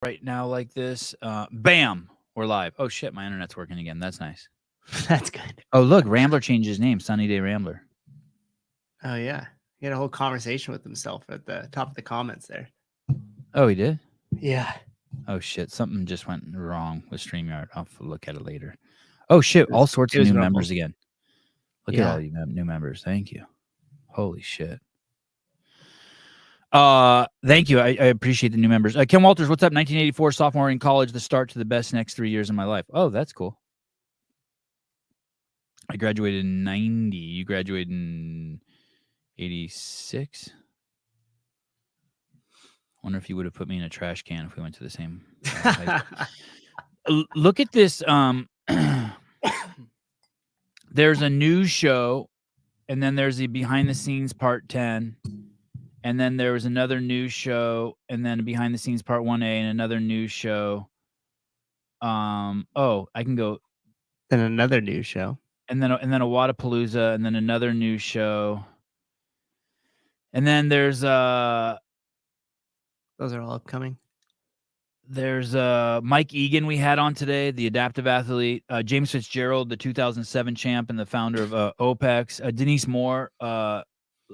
right now like this. Bam, we're live. Oh shit, my internet's working again. That's nice. That's good. Oh look, Rambler changed his name, Sunny Day Rambler. Oh yeah, he had a whole conversation with himself at the top of the comments there. Oh, he did? Yeah. Oh shit, something just went wrong with StreamYard. I'll look at it later. Oh shit, all sorts It of was new Rumble. members again. Look at Yeah. all you new members. Thank you. Holy shit. Thank you. I appreciate the new members. Ken Walters, what's up? 1984, sophomore in college, the start to the best next 3 years of my life. Oh, that's cool. I graduated in 90. You graduated in 86? Wonder if you would have put me in a trash can if we went to the same high school. Look at this. There's a news show, and then there's the behind the scenes part 10. And then there was another news show, and then behind the scenes part 1A, and another news show. Oh, I can go. Then another news show. And then a Wadapalooza, and then another news show. And then there's those are all upcoming. There's Mike Egan we had on today, the adaptive athlete. James Fitzgerald, the 2007 champ and the founder of OPEX. Denise Moore,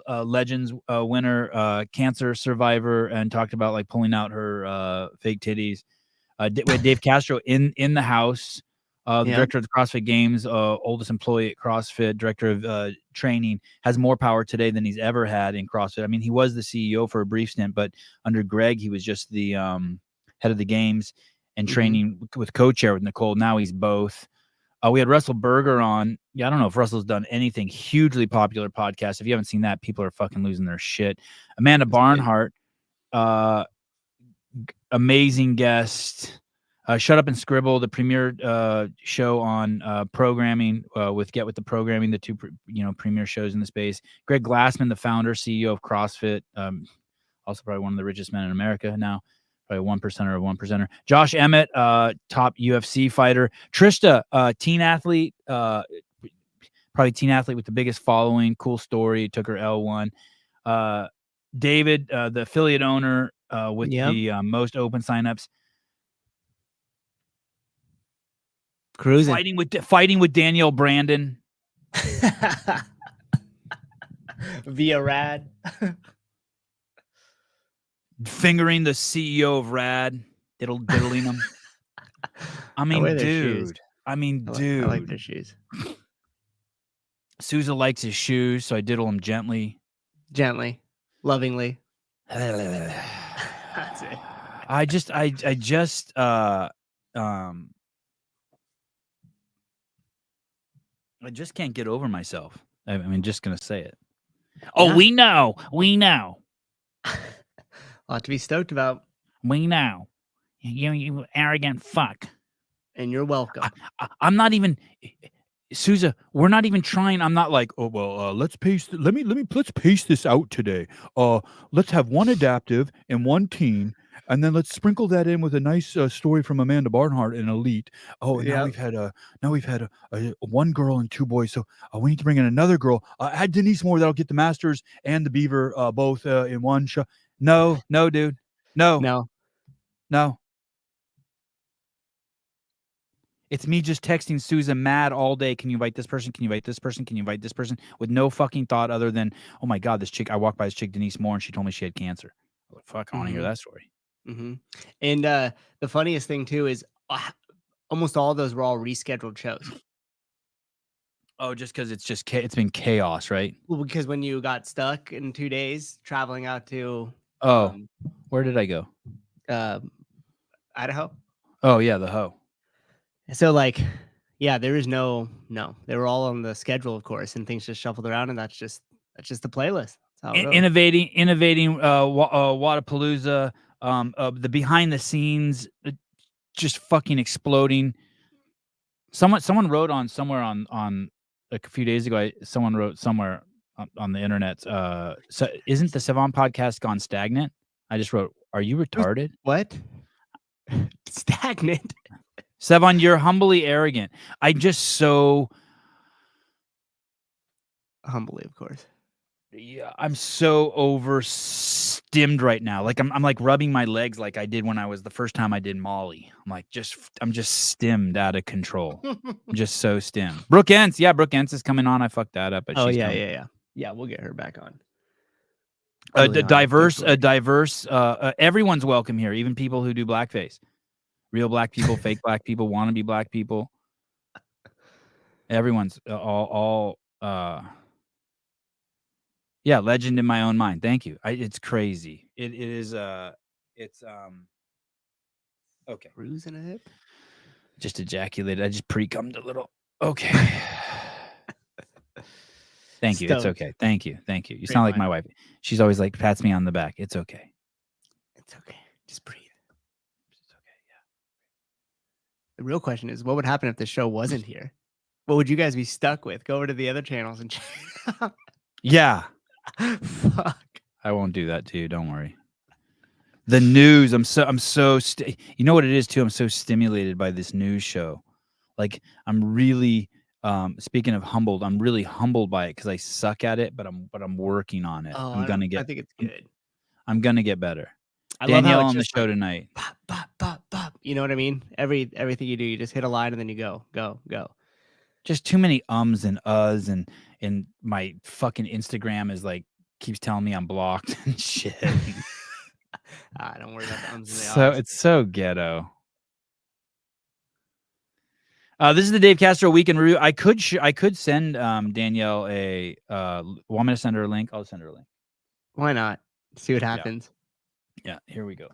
Legends winner, cancer survivor, and talked about like pulling out her fake titties. We had Dave Castro in the house, the director of the CrossFit Games, oldest employee at CrossFit, director of training, has more power today than he's ever had in CrossFit. I mean, he was the CEO for a brief stint, but under Greg, he was just the head of the games and training with co-chair with Nicole. Now he's both. We had Russell Berger on. Yeah, I don't know if Russell's done anything. Hugely popular podcast. If you haven't seen that, people are fucking losing their shit. Amanda Barnhart, amazing guest. Shut Up and Scribble, the premier show on programming with Get With The Programming, the two premier shows in the space. Greg Glassman, the founder, CEO of CrossFit, also probably one of the richest men in America now. Probably 1%er of 1%er. Josh Emmett, top UFC fighter. Trista, teen athlete, probably teen athlete with the biggest following. Cool story. Took her L1. David, the affiliate owner with the most open signups. Cruising. Fighting with Danielle Brandon. Via Rad. Fingering the CEO of Rad, diddling him. I mean, dude. I like their shoes. Sousa likes his shoes, so I diddle him gently, lovingly. That's it. I just can't get over myself. I mean, just gonna say it. Oh, we know. A lot to be stoked about. We know. You arrogant fuck. And you're welcome. I'm not even, Sousa. We're not even trying. I'm not like, oh well. Let's pace. Let's pace this out today. Let's have one adaptive and one teen, and then let's sprinkle that in with a nice story from Amanda Barnhart in Elite. Oh, and now we've had a one girl and two boys. So we need to bring in another girl. Add Denise Moore. That'll get the Masters and the Beaver both in one show. No, dude. No. It's me just texting Susan mad all day. Can you invite this person? Can you invite this person? Can you invite this person? With no fucking thought other than, oh my God, this chick. I walked by this chick, Denise Moore, and she told me she had cancer. I'm like, fuck, I want to hear that story. And the funniest thing too is almost all of those were all rescheduled shows. Oh, just because it's been chaos, right? Well, because when you got stuck in 2 days traveling out to where did I go? Idaho. Oh yeah, the Ho. So there is no. They were all on the schedule, of course, and things just shuffled around, and that's just the playlist. That's how it goes. Innovating Wadapalooza, the behind the scenes, just fucking exploding. Someone wrote on somewhere on like a few days ago. Someone wrote somewhere on the internet. So isn't the Savant podcast gone stagnant? I just wrote, are you retarded? What? Stagnant? Sevon, you're humbly arrogant. I just so humbly, of course. Yeah, I'm so over stimmed right now. Like I'm like rubbing my legs like I did when I was the first time I did Molly. I'm just stimmed out of control. I'm just so stimmed. Brooke Entz, yeah, Brooke Entz is coming on. I fucked that up, but Oh she's yeah, coming. yeah. We'll get her back on. Diverse. Everyone's welcome here, even people who do blackface. Real black people, fake black people, wannabe black people. Everyone's all. Yeah, legend in my own mind. Thank you. It's crazy. It is. It's okay. Bruise in a hip. Just ejaculated. I just pre-cummed a little. Okay. Thank you. It's Stoked. okay. Thank you. Thank you. You Great sound like wine. my wife. She's always like pats me on the back. It's okay. It's okay. Just breathe. It's okay. Yeah. The real question is, what would happen if the show wasn't here? What would you guys be stuck with? Go over to the other channels and check. Yeah. Fuck. I won't do that to you. Don't worry. The news. You know what it is too? I'm so stimulated by this news show. Like I'm really, speaking of humbled, I'm really humbled by it because I suck at it, but I'm working on it. Oh, I think it's good. I'm gonna get better. I Danielle love how on the it's show like, tonight. Bop, bop, bop, bop. You know what I mean? Everything you do, you just hit a line and then you go. Just too many ums and uhs and my fucking Instagram is like keeps telling me I'm blocked and shit. Don't worry about the ums and the So ahs. it's so ghetto. This is the Dave Castro weekend review. I could send Danielle a want me to send her a link? I'll send her a link. Why not? See what happens. Yeah, here we go.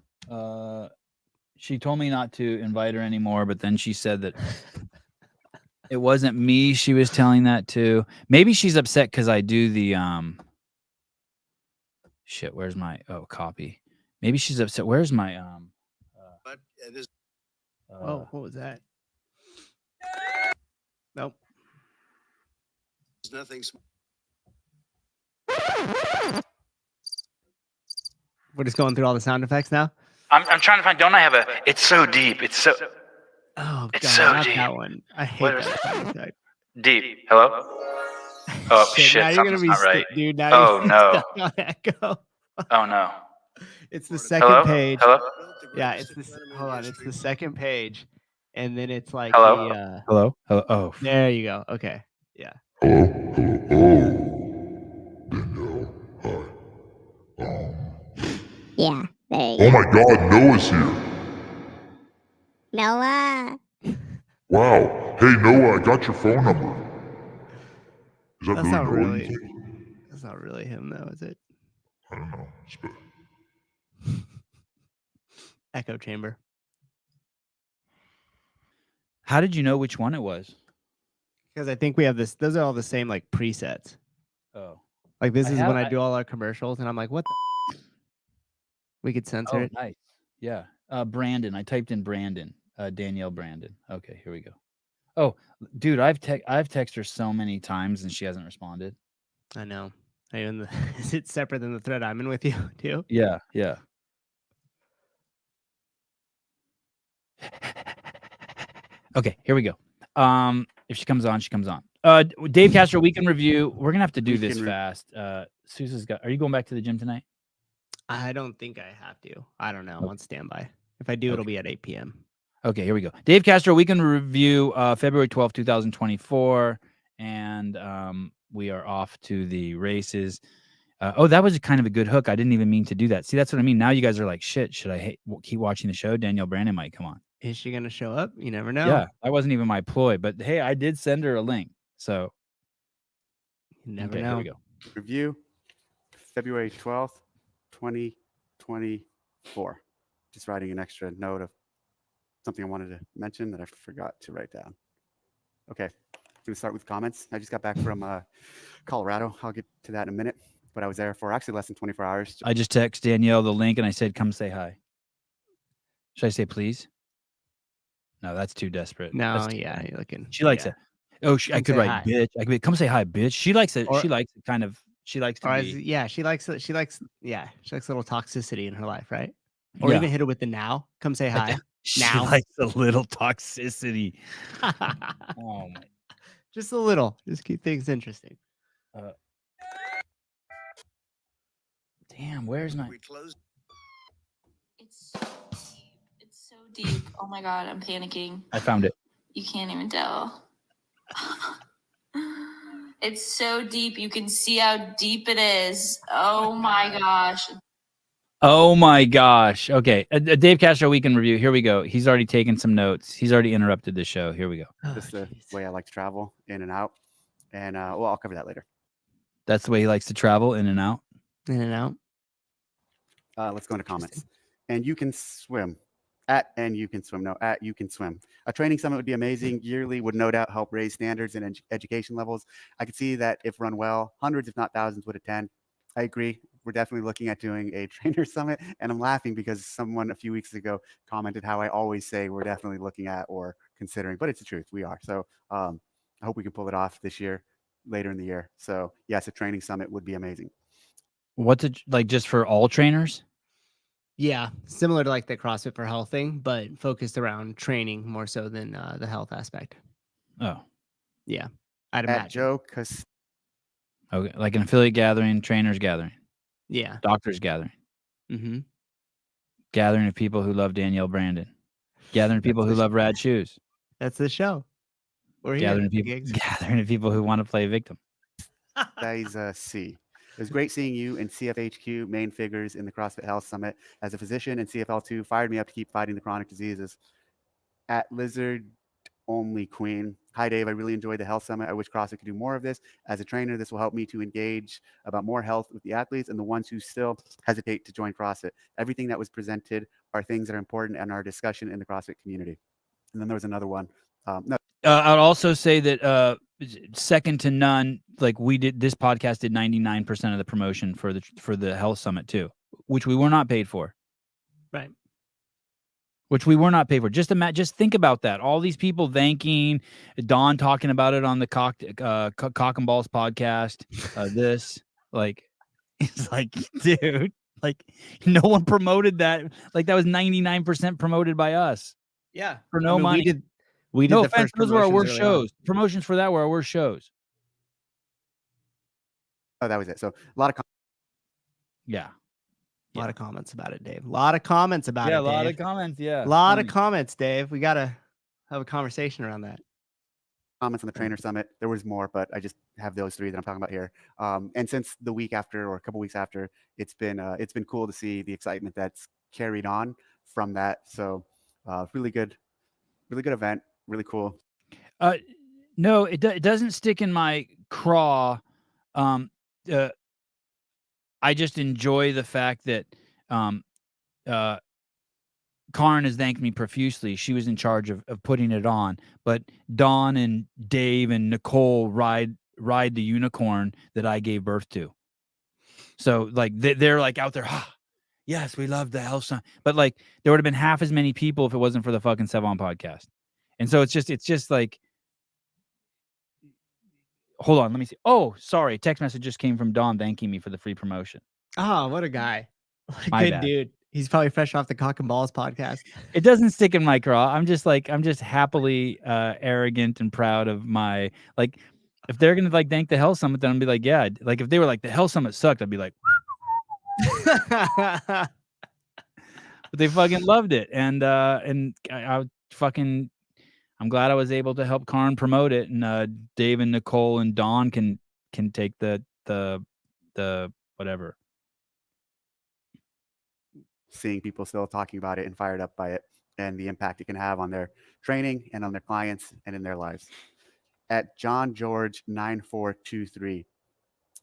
She told me not to invite her anymore, but then she said that it wasn't me she was telling that to. Maybe she's upset because I do the shit. Where's my copy? Maybe she's upset. Where's my But it is. Oh, what was that? Nope. There's nothing. We're just going through all the sound effects now. I'm trying to find. Don't I have a? It's so deep. It's so. Oh, It's God, so not deep. that one. I hate What is that sound effect. Deep. Hello. Oh shit! Now you're gonna Something's be not right. dude. Now Oh you're no. stuck on echo. Oh no. It's the second Hello. page. Hello. Yeah, it's this. Hold on, it's the second page, and then it's like Hello. the. Hello. Hello. Oh. There you go. Okay. Yeah. Hello, Danielle, hi. Yeah, there you Oh go. my God, Noah's here. Noah. Wow. Hey, Noah, I got your phone number. Is that That's really not Noah, really. you think? That's not really him, though, is it? I don't know. Echo chamber. How did you know which one it was? Because I think we have this. Those are all the same like presets. Oh. Like this I is have- when I I- do all our commercials, and I'm like, what the? We could censor Oh, it. nice. Yeah. Brandon. I typed in Brandon. Danielle Brandon. Okay, here we go. Oh, dude, I've texted her so many times and she hasn't responded. I know. Is it separate than the thread I'm in with you too? Yeah, yeah. Okay, here we go. If she comes on, she comes on. Dave Castro weekend review. We're gonna have to do this fast. Susan's got. Are you going back to the gym tonight? I don't think I have to. I don't know. I'm on standby. If I do, it'll be at 8 p.m. Okay, here we go. Dave Castro weekend review, February 12th, 2024, and we are off to the races. That was kind of a good hook. I didn't even mean to do that. See, that's what I mean. Now you guys are like, shit, should I keep watching the show? Danielle Brandon might come on. Is she going to show up? You never know. Yeah, that wasn't even my ploy, but hey, I did send her a link. So You never okay, know. here we go. Review, February 12th, 2024. Just writing an extra note of something I wanted to mention that I forgot to write down. Okay, I'm going to start with comments. I just got back from Colorado. I'll get to that in a minute. But I was there for actually less than 24 hours. I just texted Danielle the link and I said, come say hi. Should I say please? No, that's too desperate. No, yeah, you're looking. She likes it. Oh, I could write hi. bitch. I could come say hi, bitch. She likes it. Or- She likes it kind of. She likes to be. Yeah, she likes a little toxicity in her life, right? Or Yeah. even hit her with the now. Come say hi. She now. likes a little toxicity. Oh my. Just a little. Just keep things interesting. Damn, where's my? We closed. It's so deep. It's so deep. Oh my god, I'm panicking. I found it. You can't even tell. It's so deep. You can see how deep it is. Oh my gosh. Oh my gosh. Okay, Dave Castro weekend review. Here we go. He's already taken some notes. He's already interrupted the show. Here we go. Just the way I like to travel in and out. And well, I'll cover that later. That's the way he likes to travel in and out. In and out. Let's go into comments. And you can swim. And you can swim. No, you can swim. A training summit would be amazing. Yearly would no doubt help raise standards and education levels. I could see that if run well, hundreds, if not thousands, would attend. I agree. We're definitely looking at doing a trainer summit. And I'm laughing because someone a few weeks ago commented how I always say we're definitely looking at or considering, but it's the truth. We are. So I hope we can pull it off this year, later in the year. So yes, a training summit would be amazing. What's it like just for all trainers? Yeah, similar to like the CrossFit for Health thing, but focused around training more so than the health aspect. Oh, Yeah, I'd At imagine. Joe, because okay. Like an affiliate gathering, trainers gathering, Yeah. doctors gathering, Mm-hmm. gathering of people who love Danielle Brandon, gathering of people who love rad shoes, That's the show. We're here. gathering of The people, gigs. gathering of people who want to play victim. Size C. It was great seeing you and CFHQ main figures in the CrossFit Health Summit. As a physician and CFL2 fired me up to keep fighting the chronic diseases. At Lizard Only Queen. Hi, Dave. I really enjoyed the Health Summit. I wish CrossFit could do more of this. As a trainer, this will help me to engage about more health with the athletes and the ones who still hesitate to join CrossFit. Everything that was presented are things that are important in our discussion in the CrossFit community. And then there was another one. No, I'd also say that second to none, like we did, this podcast did 99% of the promotion for the Health Summit too, which we were not paid for. Right. Which we were not paid for. Just think about that. All these people thanking Don, talking about it on the Cock and Balls podcast. This, like, it's like, dude, like, no one promoted that. Like, that was 99% promoted by us Yeah. for no money. We did No the offense, first those were our promotions worst early on. shows. Promotions for that were our worst shows. oh, that was it. So a lot of Yeah. A lot of comments about it, Dave. A lot of comments about Yeah, it, a lot Dave. of comments. Yeah. A lot funny. of comments, Dave. We got to have a conversation around that. comments on the trainer summit. There was more, but I just have those three that I'm talking about here. And since the week after or a couple weeks after, it's been cool to see the excitement that's carried on from that. So really good event, really cool. No, it doesn't stick in my craw. I just enjoy the fact that Karen has thanked me profusely. She was in charge of putting it on, but Dawn and Dave and Nicole ride the unicorn that I gave birth to. So like they're like out there, yes, we love the Health Summit, but like there would have been half as many people if it wasn't for the fucking Sevon podcast. And so it's just like, hold on, let me see. Oh, sorry, text message just came from Dawn thanking me for the free promotion. Oh, what a guy. What a My good bad. dude. He's probably fresh off the Cock and Balls podcast. It doesn't stick in my craw. I'm just happily arrogant and proud of my, like, if they're gonna like thank the Hell Summit, then I'll be like, yeah. Like if they were like the Hell Summit sucked, I'd be like, but they fucking loved it, and I fucking, I'm glad I was able to help Karn promote it, and Dave and Nicole and Dawn can take the whatever. Seeing people still talking about it and fired up by it and the impact it can have on their training and on their clients and in their lives. At John George 9423.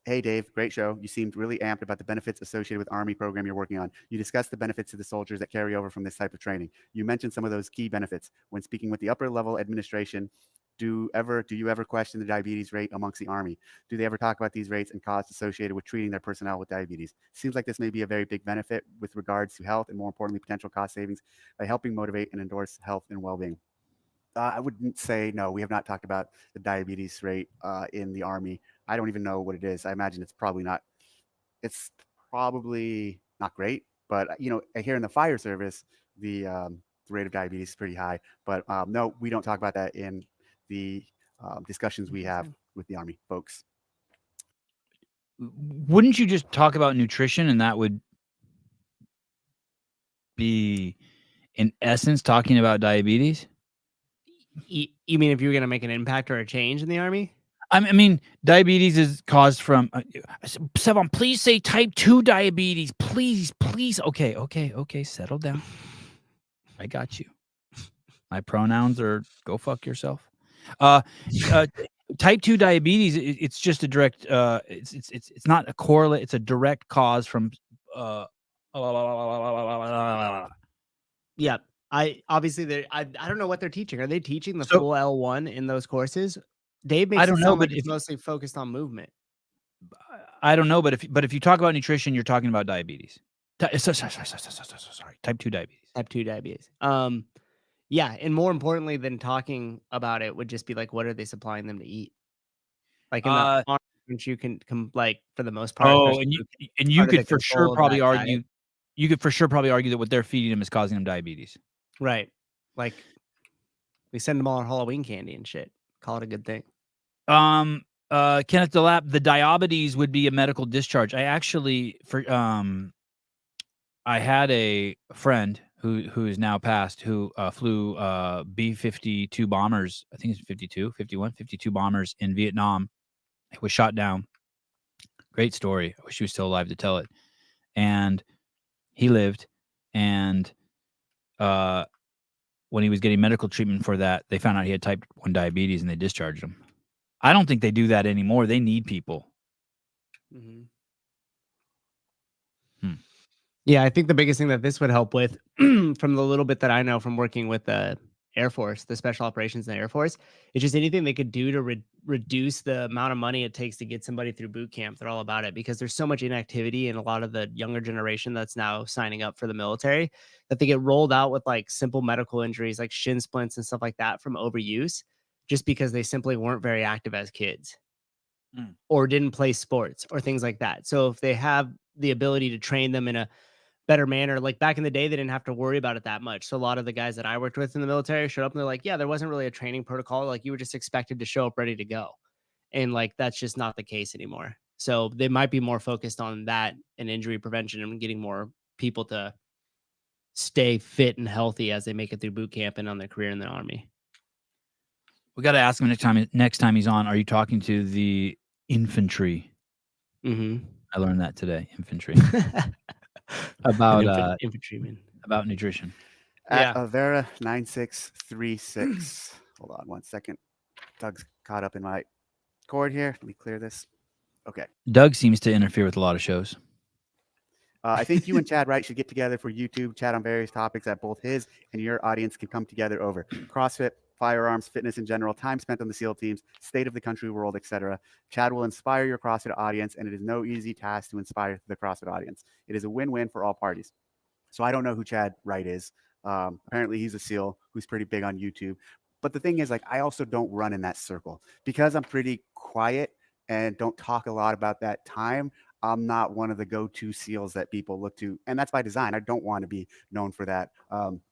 Hey, Dave, great show. You seemed really amped about the benefits associated with Army program you're working on. You discussed the benefits to the soldiers that carry over from this type of training. You mentioned some of those key benefits. When speaking with the upper level administration, do you ever question the diabetes rate amongst the Army? Do they ever talk about these rates and costs associated with treating their personnel with diabetes? Seems like this may be a very big benefit with regards to health and, more importantly, potential cost savings by helping motivate and endorse health and well-being. I wouldn't say no. We have not talked about the diabetes rate in the Army. I don't even know what it is. I imagine it's probably not. It's probably not great. But here in the fire service, the rate of diabetes is pretty high. But no, we don't talk about that in the discussions we have with the Army folks. wouldn't you just talk about nutrition and that would be, in essence, talking about diabetes? You mean if you were going to make an impact or a change in the Army? I mean, diabetes is caused from. Sevan, please say type 2 diabetes. Please. Okay. Settle down. I got you. My pronouns are go fuck yourself. Type 2 diabetes, it's just a direct. It's not a correlate. It's a direct cause from. Yeah. I don't know what they're teaching. Are they teaching the So- full L1 in those courses? Dave makes I it don't know, sound but like it's mostly focused on movement. I don't know, but if you talk about nutrition, you're talking about diabetes. Sorry, type 2 diabetes. Type 2 diabetes. Yeah, and more importantly than talking about it would just be like, what are they supplying them to eat? Like in the Army, you can like for the most part. Oh, especially and you part of the could for sure control of probably that argue. diet. You could for sure probably argue that what they're feeding them is causing them diabetes. Right. Like we send them all our Halloween candy and shit. Call it a good thing. Kenneth DeLapp, the diabetes would be a medical discharge. I actually I had a friend who is now passed who flew B-52 bombers. I think it's 52 bombers in Vietnam. He was shot down. Great story. I wish he was still alive to tell it. And he lived. And when he was getting medical treatment for that, they found out he had type 1 diabetes and they discharged him. I don't think they do that anymore. They need people. Mm-hmm. Yeah, I think the biggest thing that this would help with, from the little bit that I know from working with the Air Force, the special operations in the Air Force, is just anything they could do to reduce the amount of money it takes to get somebody through boot camp. They're all about it because there's so much inactivity in a lot of the younger generation that's now signing up for the military that they get rolled out with like simple medical injuries like shin splints and stuff like that from overuse just because they simply weren't very active as kids or didn't play sports or things like that. So if they have the ability to train them in a better manner, like back in the day, they didn't have to worry about it that much. So a lot of the guys that I worked with in the military showed up and they're like, yeah, there wasn't really a training protocol. Like you were just expected to show up ready to go. And like, that's just not the case anymore. So they might be more focused on that and injury prevention and getting more people to stay fit and healthy as they make it through boot camp and on their career in the Army. We got to ask him next time he's on. Are you talking to the infantry? Mm-hmm. I learned that today. Infantry about infantryman about nutrition. At Avera 9636. Hold on 1 second. Doug's caught up in my cord here. Let me clear this. Okay. Doug seems to interfere with a lot of shows. I think you and Chad Wright should get together for YouTube, chat on various topics that both his and your audience can come together over. CrossFit, firearms, fitness in general, time spent on the SEAL teams, state of the country, world, etc. Chad will inspire your CrossFit audience, and it is no easy task to inspire the CrossFit audience. It is a win-win for all parties. So I don't know who Chad Wright is. Apparently he's a SEAL who's pretty big on YouTube. But the thing is, like, I also don't run in that circle because I'm pretty quiet and don't talk a lot about that time. I'm not one of the go-to SEALs that people look to. And that's by design. I don't want to be known for that.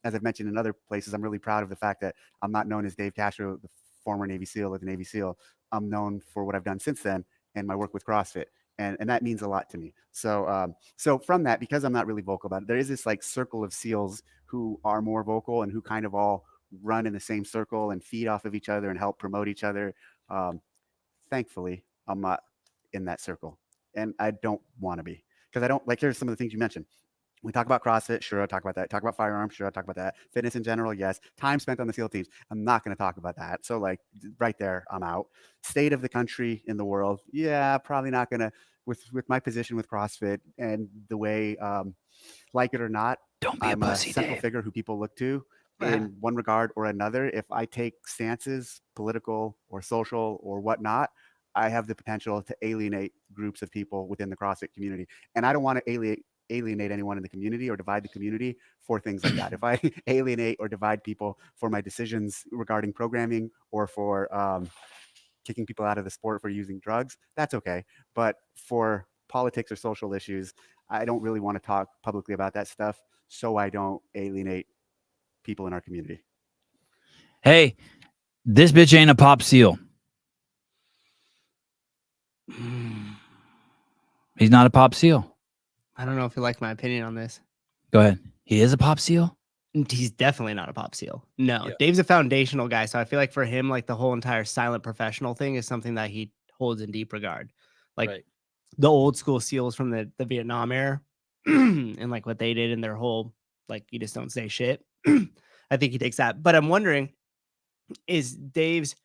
As I've mentioned in other places, I'm really proud of the fact that I'm not known as Dave Castro, the former Navy SEAL or the Navy SEAL. I'm known for what I've done since then and my work with CrossFit. And that means a lot to me. So from that, because I'm not really vocal about it, there is this like circle of SEALs who are more vocal and who kind of all run in the same circle and feed off of each other and help promote each other. Thankfully, I'm not in that circle. And I don't want to be, because I don't like, here's some of the things you mentioned. We talk about CrossFit, sure, I'll talk about that. Talk about firearms, sure, I'll talk about that. Fitness in general, yes. Time spent on the SEAL teams, I'm not going to talk about that. So like right there, I'm out. State of the country in the world, yeah, probably not going to, with my position with CrossFit and the way, like it or not, Don't be I'm a pussy, a central Dave. figure who people look to in one regard or another. If I take stances, political or social or whatnot, I have the potential to alienate groups of people within the CrossFit community. And I don't want to alienate anyone in the community or divide the community for things like that. If I alienate or divide people for my decisions regarding programming or for kicking people out of the sport for using drugs, that's okay. But for politics or social issues, I don't really want to talk publicly about that stuff, so I don't alienate people in our community. Hey, this bitch ain't a pop seal. He's not a pop seal. I don't know if you like my opinion on this. Go ahead. He is a pop seal. He's definitely not a pop seal. No, Yeah. Dave's a foundational guy. So I feel like for him, like the whole entire silent professional thing is something that he holds in deep regard. Like Right. the old school SEALs from the Vietnam era and like what they did in their whole, like, you just don't say shit. I think he takes that. But I'm wondering, is Dave's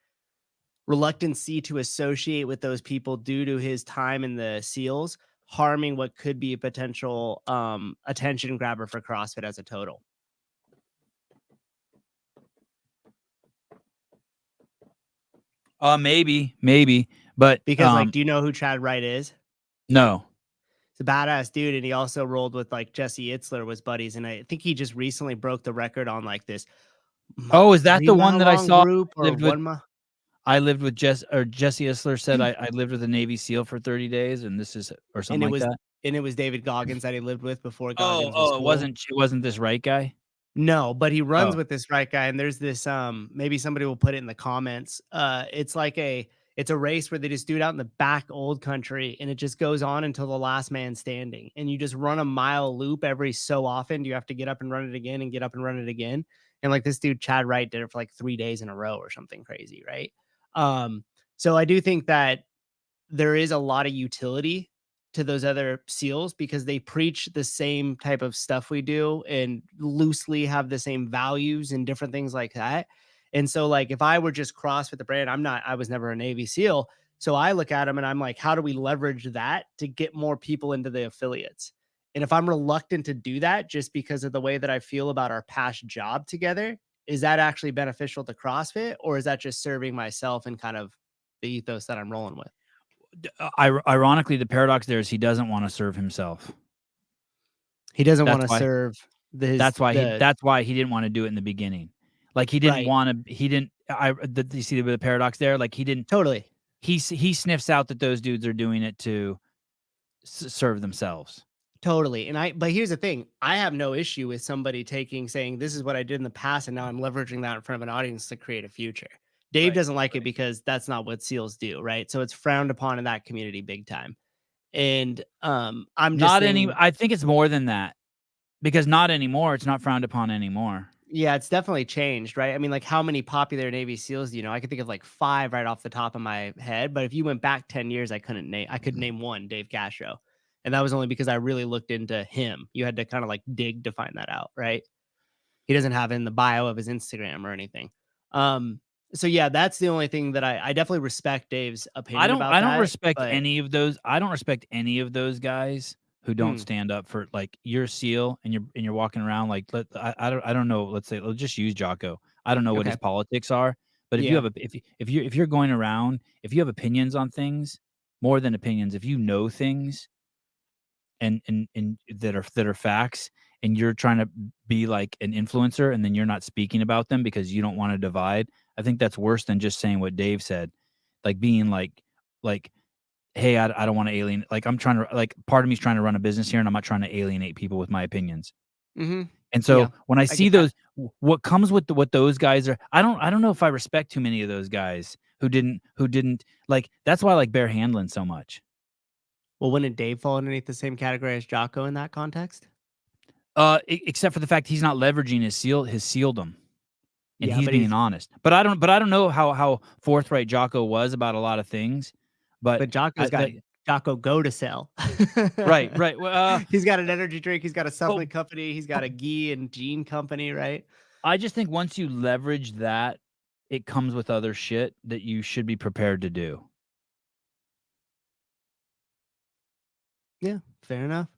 reluctancy to associate with those people due to his time in the SEALs harming what could be a potential attention grabber for CrossFit as a total? Maybe, but Because like, do you know who Chad Wright is? no. He's a badass dude, and he also rolled with like Jesse Itzler was buddies, and I think he just recently broke the record on like this. Oh, is that the one that I 3-mile-long saw? Group or Lived with- 1 mile? I lived with Jesse Isler said I lived with a Navy SEAL for 30 days, and this is or something like that. And it was David Goggins that he lived with before Goggins. Oh, was it cool. wasn't this right guy? No, but he runs Oh. with this right guy, and there's this maybe somebody will put it in the comments. It's like it's a race where they just do it out in the back old country, and it just goes on until the last man standing. And you just run a mile loop every so often. You have to get up and run it again and get up and run it again. And like this dude Chad Wright did it for like 3 days in a row or something crazy, right? So I do think that there is a lot of utility to those other SEALs because they preach the same type of stuff we do and loosely have the same values and different things like that. And so like, if I were just CrossFit the brand, I was never a Navy SEAL. So I look at them and I'm like, how do we leverage that to get more people into the affiliates? And if I'm reluctant to do that just because of the way that I feel about our past job together, is that actually beneficial to CrossFit, or is that just serving myself and kind of the ethos that I'm rolling with? Ironically, the paradox there is he doesn't want to serve himself. He doesn't That's want to why- serve That's why he didn't want to do it in the beginning. Like he didn't Right. want to. He didn't. You see the paradox there? Like he didn't. Totally. He sniffs out that those dudes are doing it to serve themselves. Totally. But here's the thing. I have no issue with somebody saying, this is what I did in the past, and now I'm leveraging that in front of an audience to create a future. Dave Right, doesn't like it because that's not what SEALs do, right? So it's frowned upon in that community big time. And I'm just Not saying, any. I think it's more than that, because not anymore. It's not frowned upon anymore. yeah, it's definitely changed, right? I mean, like, how many popular Navy SEALs do you know? I could think of like 5 right off the top of my head, but if you went back 10 years, I could name one, Dave Castro. And that was only because I really looked into him. You had to kind of like dig to find that out, right? He doesn't have it in the bio of his Instagram or anything. So yeah, that's the only thing that I definitely respect Dave's opinion about I that. don't respect but- any of those. I don't respect any of those guys who don't stand up for, like, you're a SEAL and you're walking around like, I don't know. Let's just use Jocko. I don't know what his Okay. politics are, but if you Yeah. have if you're going around, if you have opinions on things, more than opinions, if you know things and that are facts, and you're trying to be like an influencer and then you're not speaking about them because you don't want to divide, I think that's worse than just saying what Dave said, like being like, hey, I don't want to alienate. Like, I'm trying to, like, part of me is trying to run a business here, and I'm not trying to alienate people with my opinions. Mhm. And so Yeah, when I I see get that. those, what comes with what those guys are, I don't know if I respect too many of those guys who didn't like. That's why I like Bear Handling so much. Well, wouldn't Dave fall underneath the same category as Jocko in that context? Except for the fact he's not leveraging his sealdom, and Yeah, he's but being honest. But I don't know how forthright Jocko was about a lot of things. But Jocko's got Jocko Go to sell. right. Well, he's got an energy drink. He's got a supplement company. He's got a ghee and gene company, right? I just think once you leverage that, it comes with other shit that you should be prepared to do. Yeah, fair enough.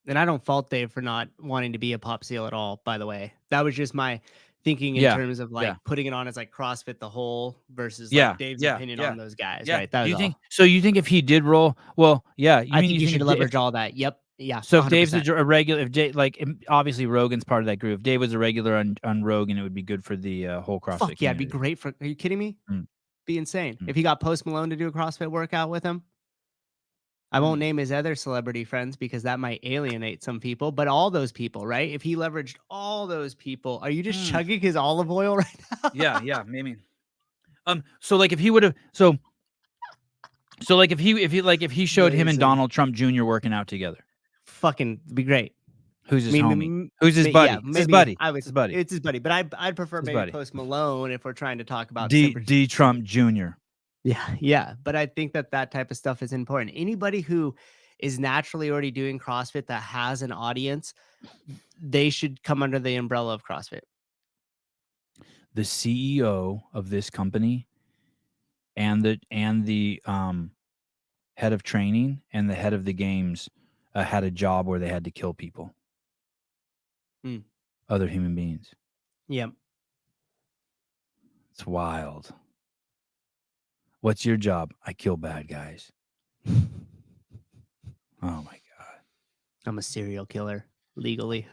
And I don't fault Dave for not wanting to be a pop seal at all, by the way. That was just my thinking in Yeah, terms of like yeah. putting it on as like CrossFit the whole versus Yeah, like Dave's yeah, opinion yeah. on those guys, Yeah. right? That Do was you think all. so? You think if he did roll, well, yeah. I think you should if- leverage all that. Yep. Yeah. So if Dave's 100%. a regular, if Dave, like, obviously Rogan's part of that group. If Dave was a regular on Rogan, it would be good for the whole CrossFit. Fuck yeah, it'd be community. great for. Are you kidding me? Mm. Be insane. Mm. If he got Post Malone to do a CrossFit workout with him. I won't name his other celebrity friends because that might alienate some people, but all those people, right? If he leveraged all those people, are you just chugging his olive oil right now? Yeah, maybe. So like if he would have, so So like if he showed him and Listen. Donald Trump Jr. working out together, Fucking be great. who's his I mean, homie? Who's his buddy? Yeah, It's his maybe buddy. I would. It's his buddy. It's his buddy, but I'd prefer His maybe buddy. Post Malone if we're trying to talk about D Trump Jr. Yeah, but I think that type of stuff is important. Anybody who is naturally already doing CrossFit that has an audience, they should come under the umbrella of CrossFit. The CEO of this company and the head of training and the head of the games had a job where they had to kill people, other human beings. Yep. It's wild. What's your job? I kill bad guys. Oh my God. I'm a serial killer legally.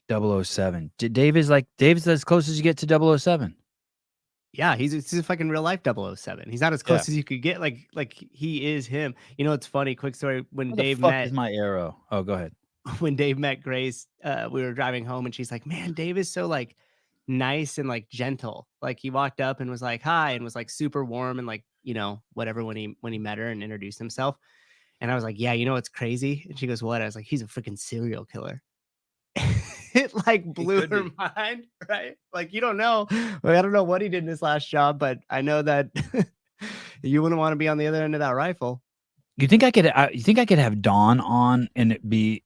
007. Dave's as close as you get to 007. Yeah, he's a fucking real life 007. He's not as close as you could get. Like he is him. You know, it's funny. Quick story. When Where Dave the fuck met is my arrow? Oh, go ahead. when Dave met Grace, we were driving home and she's like, man, Dave is so like nice and like gentle. Like he walked up and was like, hi, and was like super warm and like, you know, whatever when he met her and introduced himself. And I was like, yeah, you know what's crazy? And she goes, what? I was like, he's a freaking serial killer. It like blew her mind, right? Like you don't know. Like, I don't know what he did in his last job, but I know that you wouldn't want to be on the other end of that rifle. You think I could have Dawn on and it be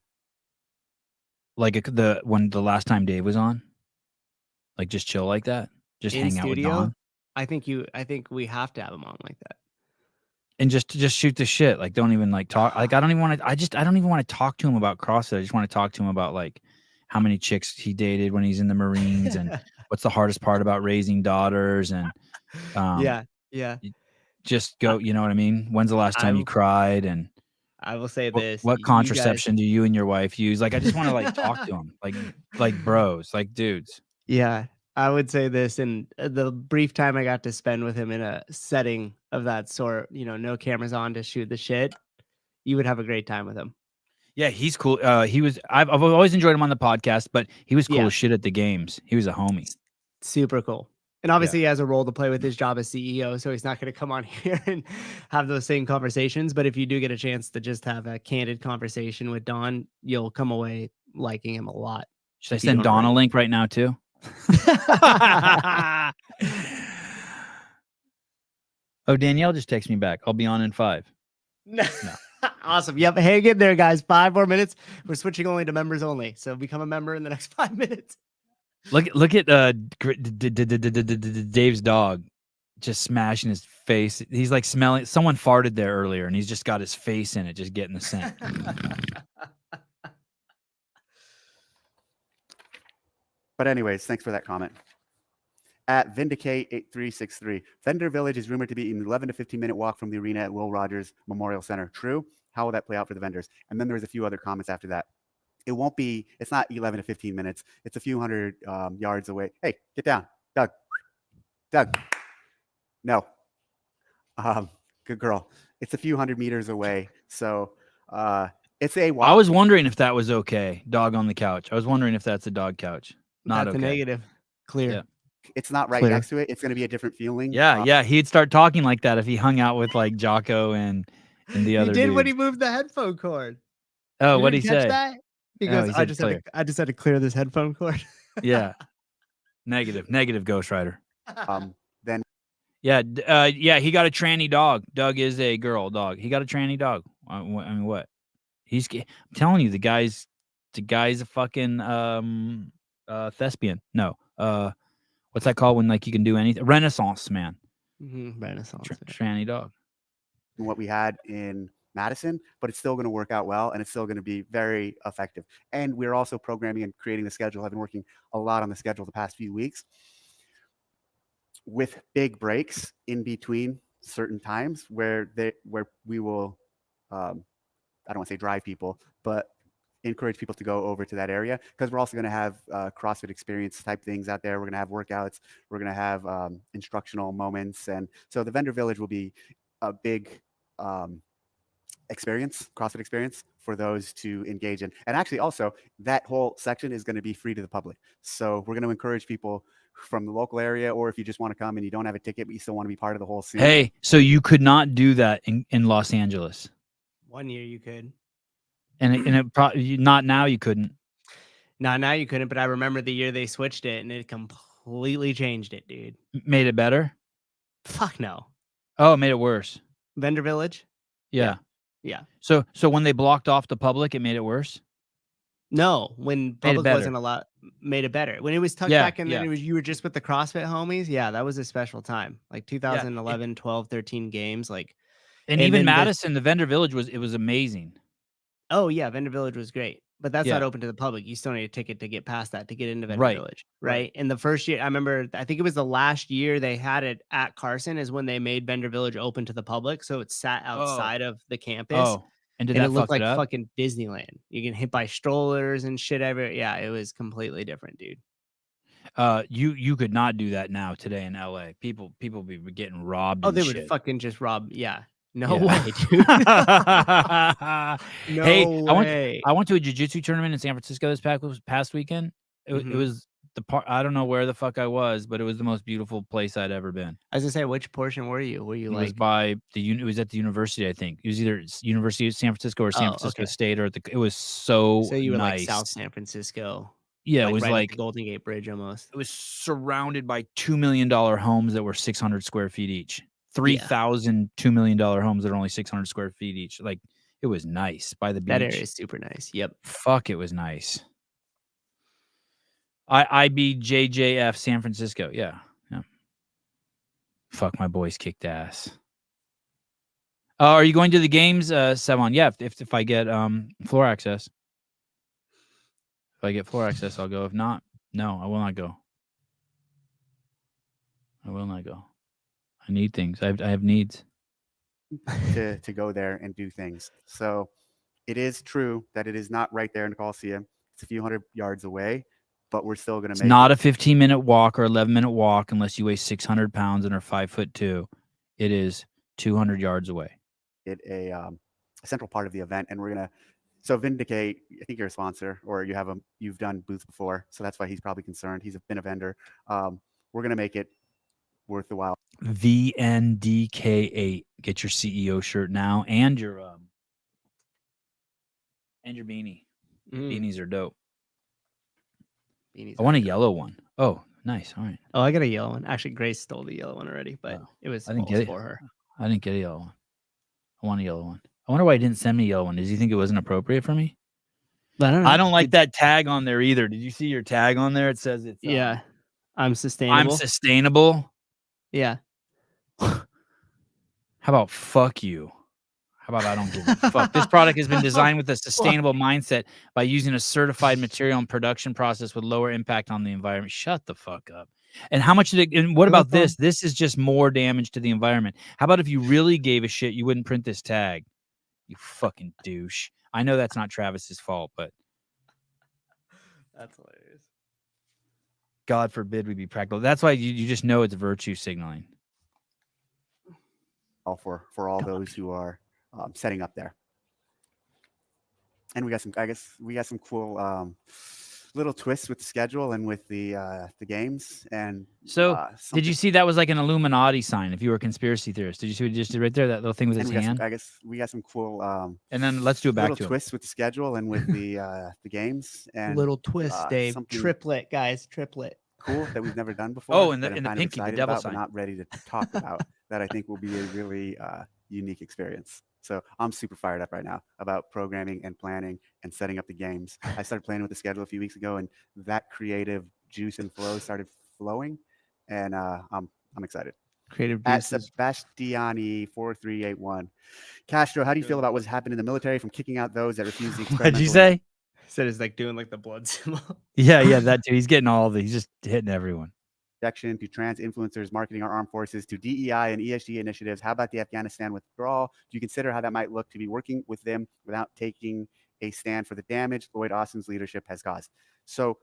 like the last time Dave was on, like just chill like that, just In hang studio, out with Dawn, I think we have to have him on like that. and just shoot the shit. Like don't even like talk. Like I don't even want to talk to him about CrossFit. I just want to talk to him about like how many chicks he dated when he's in the Marines and what's the hardest part about raising daughters and Yeah. just go. You know what I mean? When's the last time you cried and I will say this. what you contraception do you and your wife use? Like, I just want to like talk to him, like bros, like dudes. Yeah, I would say this. In the brief time I got to spend with him in a setting of that sort, you know, no cameras on to shoot the shit, you would have a great time with him. Yeah, he's cool. I've always enjoyed him on the podcast, but he was cool Yeah. as shit at the games. He was a homie. Super cool. And obviously he has a role to play with his job as CEO, so he's not going to come on here and have those same conversations. But if you do get a chance to just have a candid conversation with Don, you'll come away liking him a lot. Should I send Dawn a link right now too? Oh, Danielle just texted me back. I'll be on in 5. No. Awesome. Yep. Hang in there, guys. 5 more minutes. We're switching only to members only. So become a member in the next 5 minutes. Look at Dave's dog just smashing his face. He's like smelling. Someone farted there earlier, and he's just got his face in it, just getting the scent. But anyways, thanks for that comment. At Vindicate8363, Vendor Village is rumored to be an 11 to 15-minute walk from the arena at Will Rogers Memorial Center. True? How will that play out for the vendors? And then there's a few other comments after that. It's not 11 to 15 minutes. It's a few hundred yards away. Hey, get down. Doug. No. Good girl. It's a few hundred meters away. So it's a walk. I was wondering if that was okay. Dog on the couch. I was wondering if that's a dog couch. Not That's okay. a negative. Clear. Yeah. It's not right Clear. next to it. It's going to be a different feeling. Yeah. He'd start talking like that if he hung out with like Jocko and the other He did when dudes. he moved the headphone cord. Oh, You what'd he didn't catch say? that? He Oh, goes, he I said just clear. had to clear this headphone cord. Yeah. Negative Ghost Rider. Then Yeah, he got a tranny dog. Doug is a girl dog. He got a tranny dog. I mean, what? I'm telling you, the guy's a fucking thespian. No, what's that called when like you can do anything? Renaissance man. Renaissance. Tranny dog. what we had in Madison, but it's still going to work out well and it's still going to be very effective. And we're also programming and creating the schedule. I've been working a lot on the schedule the past few weeks with big breaks in between certain times where we will, I don't want to say drive people, but encourage people to go over to that area, because we're also going to have CrossFit experience type things out there. We're going to have workouts. We're going to have instructional moments. And so the vendor village will be a big CrossFit experience for those to engage in. And actually, also, that whole section is going to be free to the public. So we're going to encourage people from the local area, or if you just want to come and you don't have a ticket, but you still want to be part of the whole scene. Hey, so you could not do that in Los Angeles, 1 year you could. and it probably not now. You couldn't. No, now you couldn't. But I remember the year they switched it, and it completely changed it, dude. Made it better. Fuck no. Oh, it made it worse. Vendor Village. Yeah. Yeah. So when they blocked off the public, it made it worse. No, when it public better. wasn't allowed, made it better. When it was tucked Yeah, back in, yeah. then you were just with the CrossFit homies. Yeah, that was a special time. Like 2011, 12, 13 games. Like, And And even then the- Madison, the vendor village was amazing. oh yeah, Vendor Village was great, but that's not Yeah. open to the public. You still need a ticket to get past that to get into Vendor Right, Village, right. right? And the first year, I remember, I think it was the last year they had it at Carson is when they made Vendor Village open to the public, so it sat outside of the campus. Oh, and did And that it looked fuck like it up? fucking Disneyland. You get hit by strollers and shit ever. Yeah, it was completely different, dude. You could not do that now today in LA. People be getting robbed. Oh, and they would shit. fucking just rob. Yeah. No Yeah. way, dude. No Hey, way. I went to a jiu-jitsu tournament in San Francisco this past weekend. It Mhm. was the part. I don't know where the fuck I was, but it was the most beautiful place I'd ever been. I was gonna say, which portion were you? Were you It was like, by it was at the university, I think. It was either University of San Francisco or San Oh, Francisco okay. State, or it was so so you were like nice. South San Francisco? Yeah, it was right at like the Golden Gate Bridge almost. it was surrounded by $2 million homes that were 600 square feet each. 3,000 $2 million homes that are only 600 square feet each. Like, it was nice by the beach. That area is super nice. Yep. Fuck, it was nice. IBJJF San Francisco. Yeah. Fuck, my boys kicked ass. Are you going to the games, Savon? Yeah, if I get floor access. If I get floor access, I'll go. If not, no, I will not go. I will not go. I need things. I have needs. to go there and do things. So it is true that it is not right there in the Coliseum. It's a few hundred yards away, but we're still going to It's make not a 15-minute walk or 11-minute walk unless you weigh 600 pounds and are 5'2". It is 200 yards away. it a central part of the event. And we're going to, so Vindicate, I think you're a sponsor, or you've done booths before. So that's why he's probably concerned. He's been a vendor. We're going to make it worth the while. VNDK8. Get your CEO shirt now and your beanie. Beanies are dope. Beanies I want a are good. yellow one. Oh, nice. All right. Oh, I got a yellow one. Actually, Grace stole the yellow one already, but Oh, it was I didn't almost get it. for her. I didn't get a yellow one. I want a yellow one. I wonder why he didn't send me a yellow one. Does he think it wasn't appropriate for me? I don't know. I don't like that tag on there either. Did you see your tag on there? It says it's Yeah. I'm sustainable. I'm sustainable. Yeah. How about fuck you? How about I don't give a fuck? This product has been designed with a sustainable mindset by using a certified material and production process with lower impact on the environment. Shut the fuck up. And how much did it, and what about this? This is just more damage to the environment. How about if you really gave a shit, you wouldn't print this tag? You fucking douche. I know that's not Travis's fault, but That's hilarious. God forbid we be practical. That's why you just know it's virtue signaling. For all those who are setting up there. And we got some cool little twists with the schedule and with the games. And So did you see that was like an Illuminati sign if you were a conspiracy theorist? Did you see what he just did right there? That little thing with his hand? We got some cool And then let's do it back little to him. twists with the schedule and with the games. And Little twist, Dave. something Triplet, guys. Triplet. cool that we've never done before. Oh, and the that I'm and the kind of pinky, the excited devil about, sign. but not ready to talk about. That I think will be a really unique experience. So I'm super fired up right now about programming and planning and setting up the games. I started playing with the schedule a few weeks ago, and that creative juice and flow started flowing, and I'm excited. Creative At juices. Sebastiani4381. Castro, how do you feel about what's happened in the military from kicking out those that refuse the What'd you experimental say? Said it's like doing like the blood symbol. Yeah, that too. He's getting all the. He's just hitting everyone. injection to trans influencers marketing our armed forces to DEI and ESG initiatives? How about the Afghanistan withdrawal? Do you consider how that might look to be working with them without taking a stand for the damage Lloyd Austin's leadership has caused? So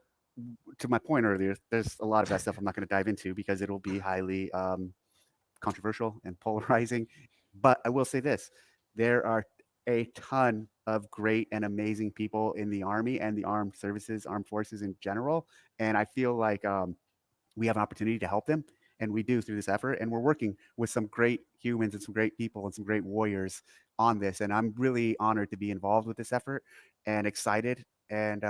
to my point earlier, there's a lot of that stuff I'm not going to dive into because it'll be highly controversial and polarizing. But I will say this. There are a ton of great and amazing people in the Army and the armed services, armed forces in general. And I feel like we have an opportunity to help them. And we do through this effort. And we're working with some great humans and some great people and some great warriors on this. And I'm really honored to be involved with this effort and excited. And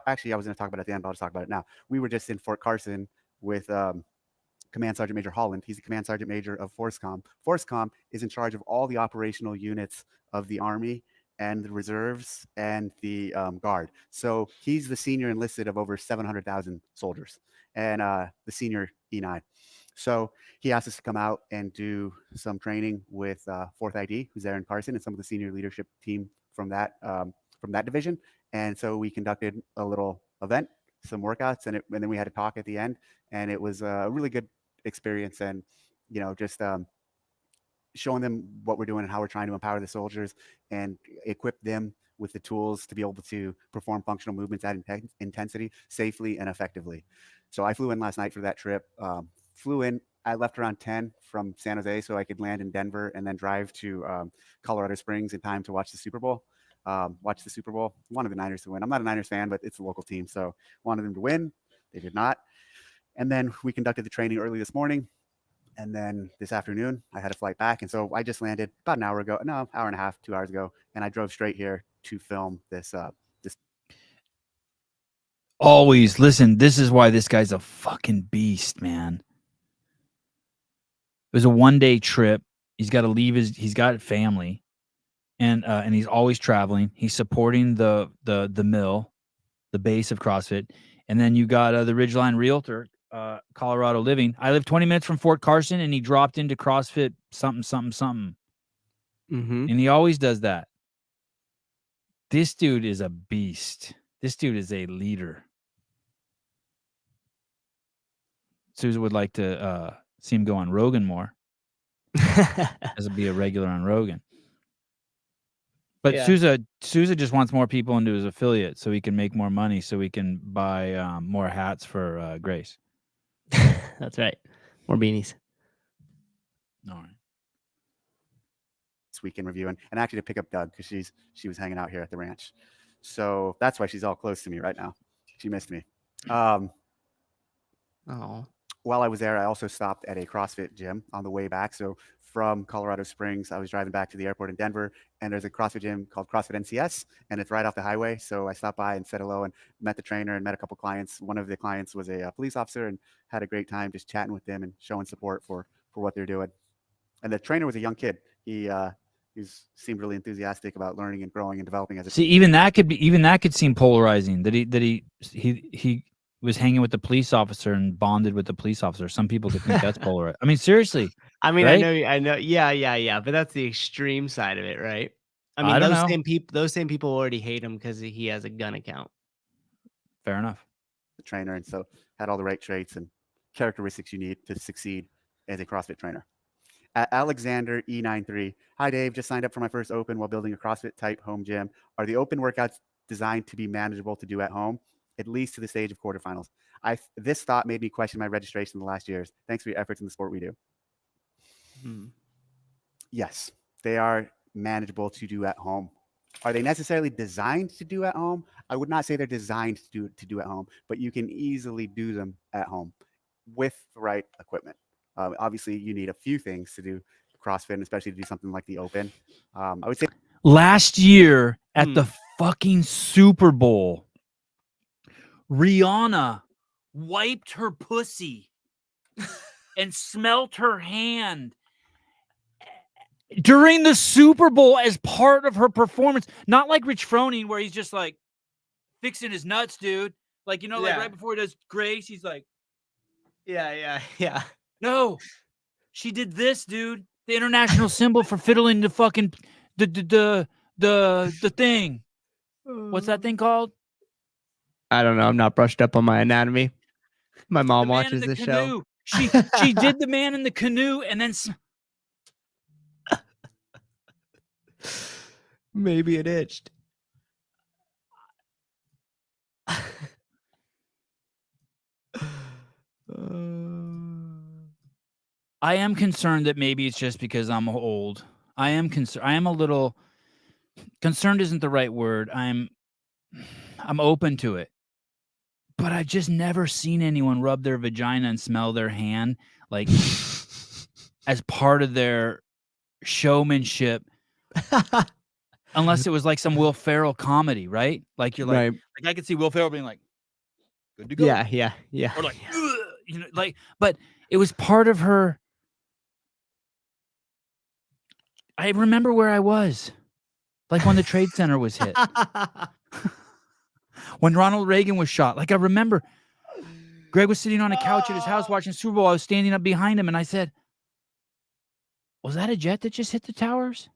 actually, I was going to talk about it at the end, but I'll just talk about it now. We were just in Fort Carson with Command Sergeant Major Holland. He's the Command Sergeant Major of FORSCOM. FORSCOM is in charge of all the operational units of the Army and the reserves and the Guard. So he's the senior enlisted of over 700,000 soldiers and the senior E9. So he asked us to come out and do some training with 4th ID, who's there in Carson, and some of the senior leadership team from that division. And so we conducted a little event, some workouts, and then we had a talk at the end. And it was a really good experience, and just showing them what we're doing and how we're trying to empower the soldiers and equip them with the tools to be able to perform functional movements at intensity safely and effectively. So I flew in last night for that trip. I left around 10 from San Jose so I could land in Denver and then drive to Colorado Springs in time to watch the Super Bowl. Wanted the Niners to win. I'm not a Niners fan, but it's a local team, so wanted them to win. They did not. And then we conducted the training early this morning. And then this afternoon, I had a flight back. And so I just landed about an hour and a half, 2 hours ago. And I drove straight here to film this. Always listen. This is why this guy's a fucking beast, man. It was a 1-day trip. He's got to leave he's got family, and he's always traveling. He's supporting the mill, the base of CrossFit. And then you got the Ridgeline Realtor, Colorado Living. I live 20 minutes from Fort Carson, and he dropped into CrossFit something. Mm-hmm. And he always does that. This dude is a beast. This dude is a leader. Susan would like to see him go on Rogan more. As to be a regular on Rogan. But Yeah. Sousa just wants more people into his affiliate so he can make more money so he can buy more hats for Grace. That's right. More beanies. All right. This weekend review and actually to pick up Doug because she was hanging out here at the ranch. So that's why she's all close to me right now. She missed me. Oh. While I was there, I also stopped at a CrossFit gym on the way back. So from Colorado Springs, I was driving back to the airport in Denver, and there's a CrossFit gym called CrossFit NCS, and it's right off the highway. So I stopped by and said hello and met the trainer and met a couple clients. One of the clients was a police officer and had a great time just chatting with them and showing support for what they're doing. And the trainer was a young kid. He seemed really enthusiastic about learning and growing and developing as a See, even that could seem polarizing. That he was hanging with the police officer and bonded with the police officer. Some people could think that's polarizing. I mean, seriously. I mean, right? I know. Yeah. But that's the extreme side of it, right? I mean, I don't those same people already hate him because he has a gun account. Fair enough. the trainer, and so had all the right traits and characteristics you need to succeed as a CrossFit trainer. Alexander E93. Hi, Dave. Just signed up for my first open while building a CrossFit type home gym. Are the open workouts designed to be manageable to do at home, at least to the stage of quarterfinals? This thought made me question my registration in the last years. Thanks for your efforts in the sport we do. Yes, they are manageable to do at home. Are they necessarily designed to do at home? I would not say they're designed to do at home, but you can easily do them at home with the right equipment. Obviously, you need a few things to do CrossFit, and especially to do something like the open. I would say last year at the fucking Super Bowl, Rihanna wiped her pussy and smelt her hand during the Super Bowl as part of her performance. Not like Rich Froning, where he's just like fixing his nuts, dude. Like, like right before he does Grace, he's like, yeah. No, she did this, dude. The international symbol for fiddling the fucking the thing. What's that thing called? I don't know. I'm not brushed up on my anatomy. My mom watches this show. She did the man in the canoe, and then maybe it itched. I am concerned that maybe it's just because I'm old. I am concerned. I am a little. concerned isn't the right word. I'm open to it. But I've just never seen anyone rub their vagina and smell their hand like as part of their showmanship, unless it was like some Will Ferrell comedy, right? Like you're Right. like I could see Will Ferrell being like, "Good to go," Yeah. or like, "Ugh," you know, like. But it was part of her. I remember where I was, like when the Trade Center was hit, when Ronald Reagan was shot. Like I remember, Greg was sitting on a couch at his house watching Super Bowl. I was standing up behind him, and I said, "Was that a jet that just hit the towers?"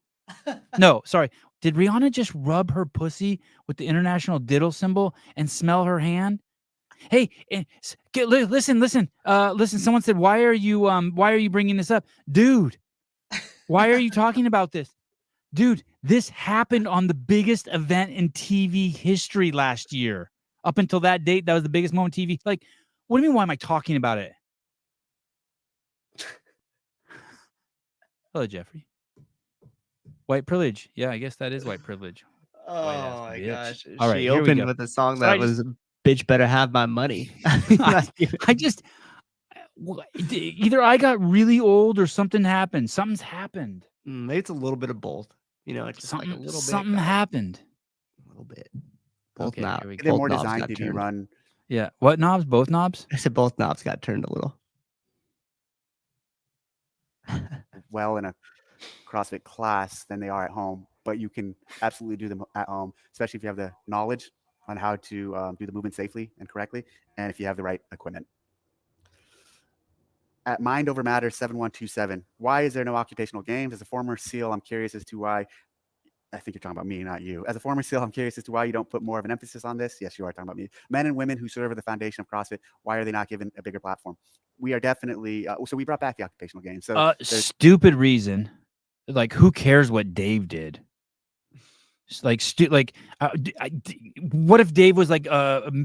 No, sorry. Did Rihanna just rub her pussy with the international diddle symbol and smell her hand? Hey, listen. Listen. Someone said, why are you bringing this up, dude? Why are you talking about this, dude? This happened on the biggest event in TV history last year. Up until that date, that was the biggest moment in TV. Like, what do you mean? Why am I talking about it? Hello, Jeffrey. White privilege. Yeah, I guess that is white privilege. Oh my bitch. gosh. All right, She here we opened go. with a song So I that was "Bitch Better Have My Money." Either I got really old or something happened. Something's happened. Maybe it's a little bit of both. You know, it's just like a little bit. Something happened. A little bit. Both Okay, knobs. here we go. They're Both more knobs designed got to be turned. run Yeah. What knobs? Both knobs? I said both knobs got turned a little. well in a CrossFit class than they are at home, but you can absolutely do them at home, especially if you have the knowledge on how to do the movement safely and correctly, and if you have the right equipment. At Mind Over Matter 7127, why is there no occupational games? As a former SEAL, I'm curious as to why. I think you're talking about me, not you. As a former SEAL, I'm curious as to why you don't put more of an emphasis on this. Yes, you are talking about me. Men and women who serve at the foundation of CrossFit, why are they not given a bigger platform? We are definitely, so we brought back the occupational games. So Stupid reason. Like, who cares what Dave did? What if Dave was like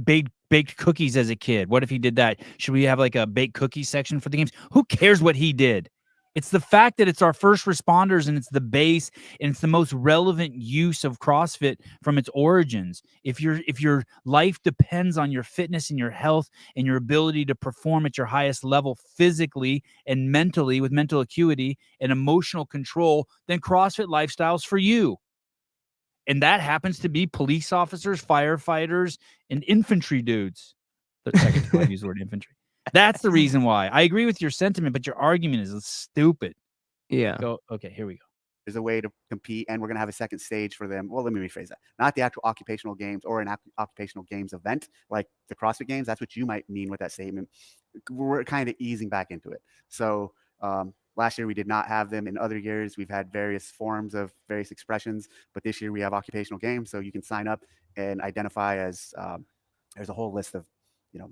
baked cookies as a kid? What if he did that? Should we have like a baked cookie section for the games? Who cares what he did? It's the fact that it's our first responders and it's the base and it's the most relevant use of CrossFit from its origins. If your life depends on your fitness and your health and your ability to perform at your highest level physically and mentally with mental acuity and emotional control, then CrossFit lifestyle's for you. And that happens to be police officers, firefighters, and infantry dudes. The second time I use the word infantry. That's the reason why. I agree with your sentiment, but your argument is stupid. Yeah. Okay, here we go. There's a way to compete, and we're going to have a second stage for them. Well, let me rephrase that. Not the actual occupational games or an occupational games event like the CrossFit Games. That's what you might mean with that statement. We're kind of easing back into it. So last year we did not have them. In other years, we've had various forms of various expressions, but this year we have occupational games. So you can sign up and identify as there's a whole list of,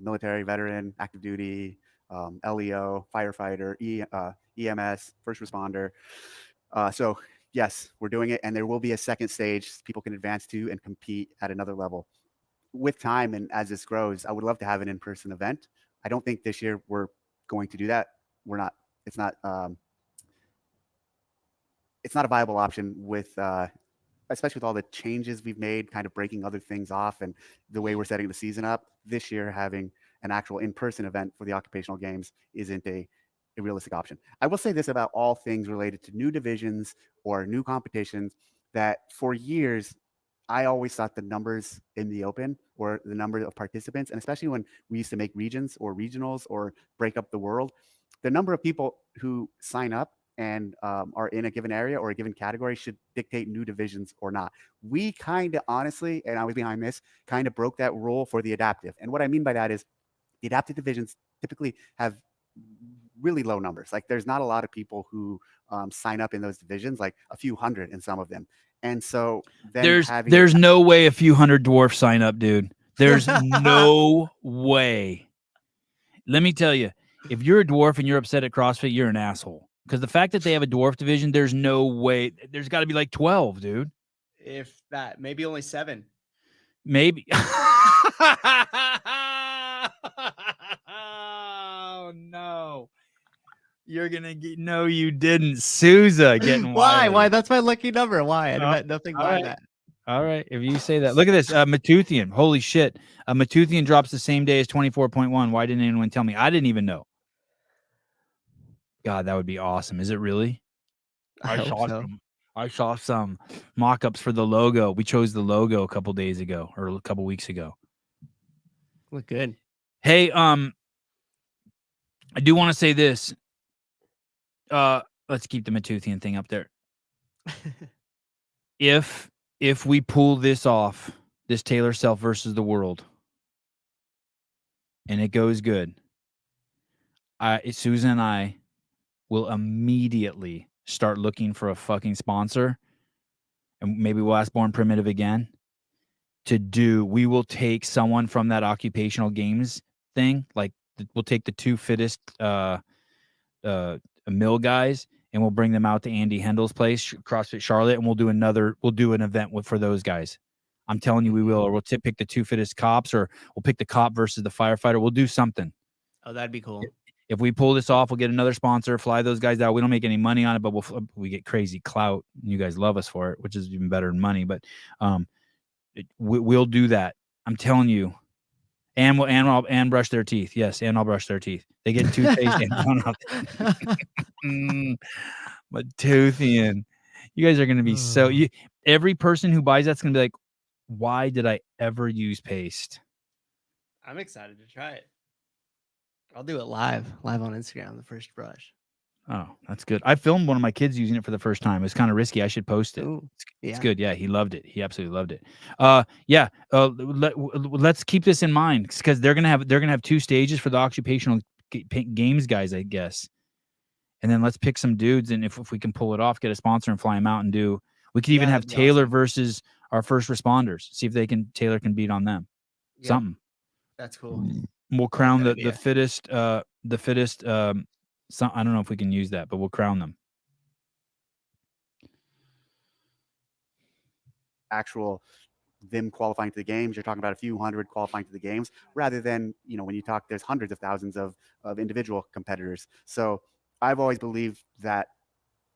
military, veteran, active duty, LEO, firefighter, EMS, first responder. So yes, we're doing it, and there will be a second stage people can advance to and compete at another level. With time and as this grows, I would love to have an in-person event. I don't think this year we're going to do that. We're not. It's not a viable option with, especially with all the changes we've made, kind of breaking other things off, and the way we're setting the season up. This year, having an actual in-person event for the occupational games isn't a realistic option. I will say this about all things related to new divisions or new competitions, that for years, I always thought the numbers in the open or the number of participants, and especially when we used to make regions or regionals or break up the world, the number of people who sign up and are in a given area or a given category should dictate new divisions or not. We kind of honestly, and I was behind this, kind of broke that rule for the adaptive. And what I mean by that is the adaptive divisions typically have really low numbers. Like there's not a lot of people who sign up in those divisions, like a few hundred in some of them. And so then there's no way a few hundred dwarfs sign up, dude. There's no way. Let me tell you, if you're a dwarf and you're upset at CrossFit, you're an asshole. Because the fact that they have a dwarf division, there's no way. There's got to be like 12, dude. If that, maybe only 7. Maybe. Oh, no. You're gonna get no, you didn't. Souza getting Why? wily. Why? That's my lucky number. Why? I Oh, meant nothing all by right. that. All right, if you say that. Look at this. Matuthian. Holy shit. Matuthian drops the same day as 24.1. Why didn't anyone tell me? I didn't even know. God, that would be awesome. Is it really? I hope so. I saw some mock-ups for the logo. We chose the logo a couple days ago or a couple weeks ago. Look good. Hey, I do want to say this. Let's keep the Matuthian thing up there. If we pull this off, this Taylor Self versus the world, and it goes good, Susan and I will immediately start looking for a fucking sponsor, and maybe we'll ask Born Primitive again to do. We will take someone from that occupational games thing, like we'll take the two fittest mill guys, and we'll bring them out to Andy Hendel's place, CrossFit Charlotte, and we'll do an event for those guys. I'm telling you, we will. Or we'll pick the two fittest cops, or we'll pick the cop versus the firefighter. We'll do something. Oh, that'd be cool. If we pull this off, we'll get another sponsor, fly those guys out. We don't make any money on it, but we get crazy clout. You guys love us for it, which is even better than money. But we'll do that. I'm telling you. And we'll brush their teeth. Yes, and I'll brush their teeth. They get toothpaste and one off. But Toothian, you guys are gonna be so. Every person who buys that's gonna be like, why did I ever use paste? I'm excited to try it. I'll do it live on Instagram. The first brush. Oh, that's good. I filmed one of my kids using it for the first time. It's kind of risky. I should post it. Ooh, It's good. Yeah, he loved it. He absolutely loved it. Let's keep this in mind because they're gonna have two stages for the occupational games guys, I guess. And then let's pick some dudes, and if we can pull it off, get a sponsor and fly them out and do. We could even have Taylor versus our first responders. See if Taylor can beat on them. Yep. Something. That's cool. We'll crown the fittest. I don't know if we can use that, but we'll crown them. Actual them qualifying to the games, you're talking about a few hundred qualifying to the games, rather than, when you talk, there's hundreds of thousands of individual competitors. So I've always believed that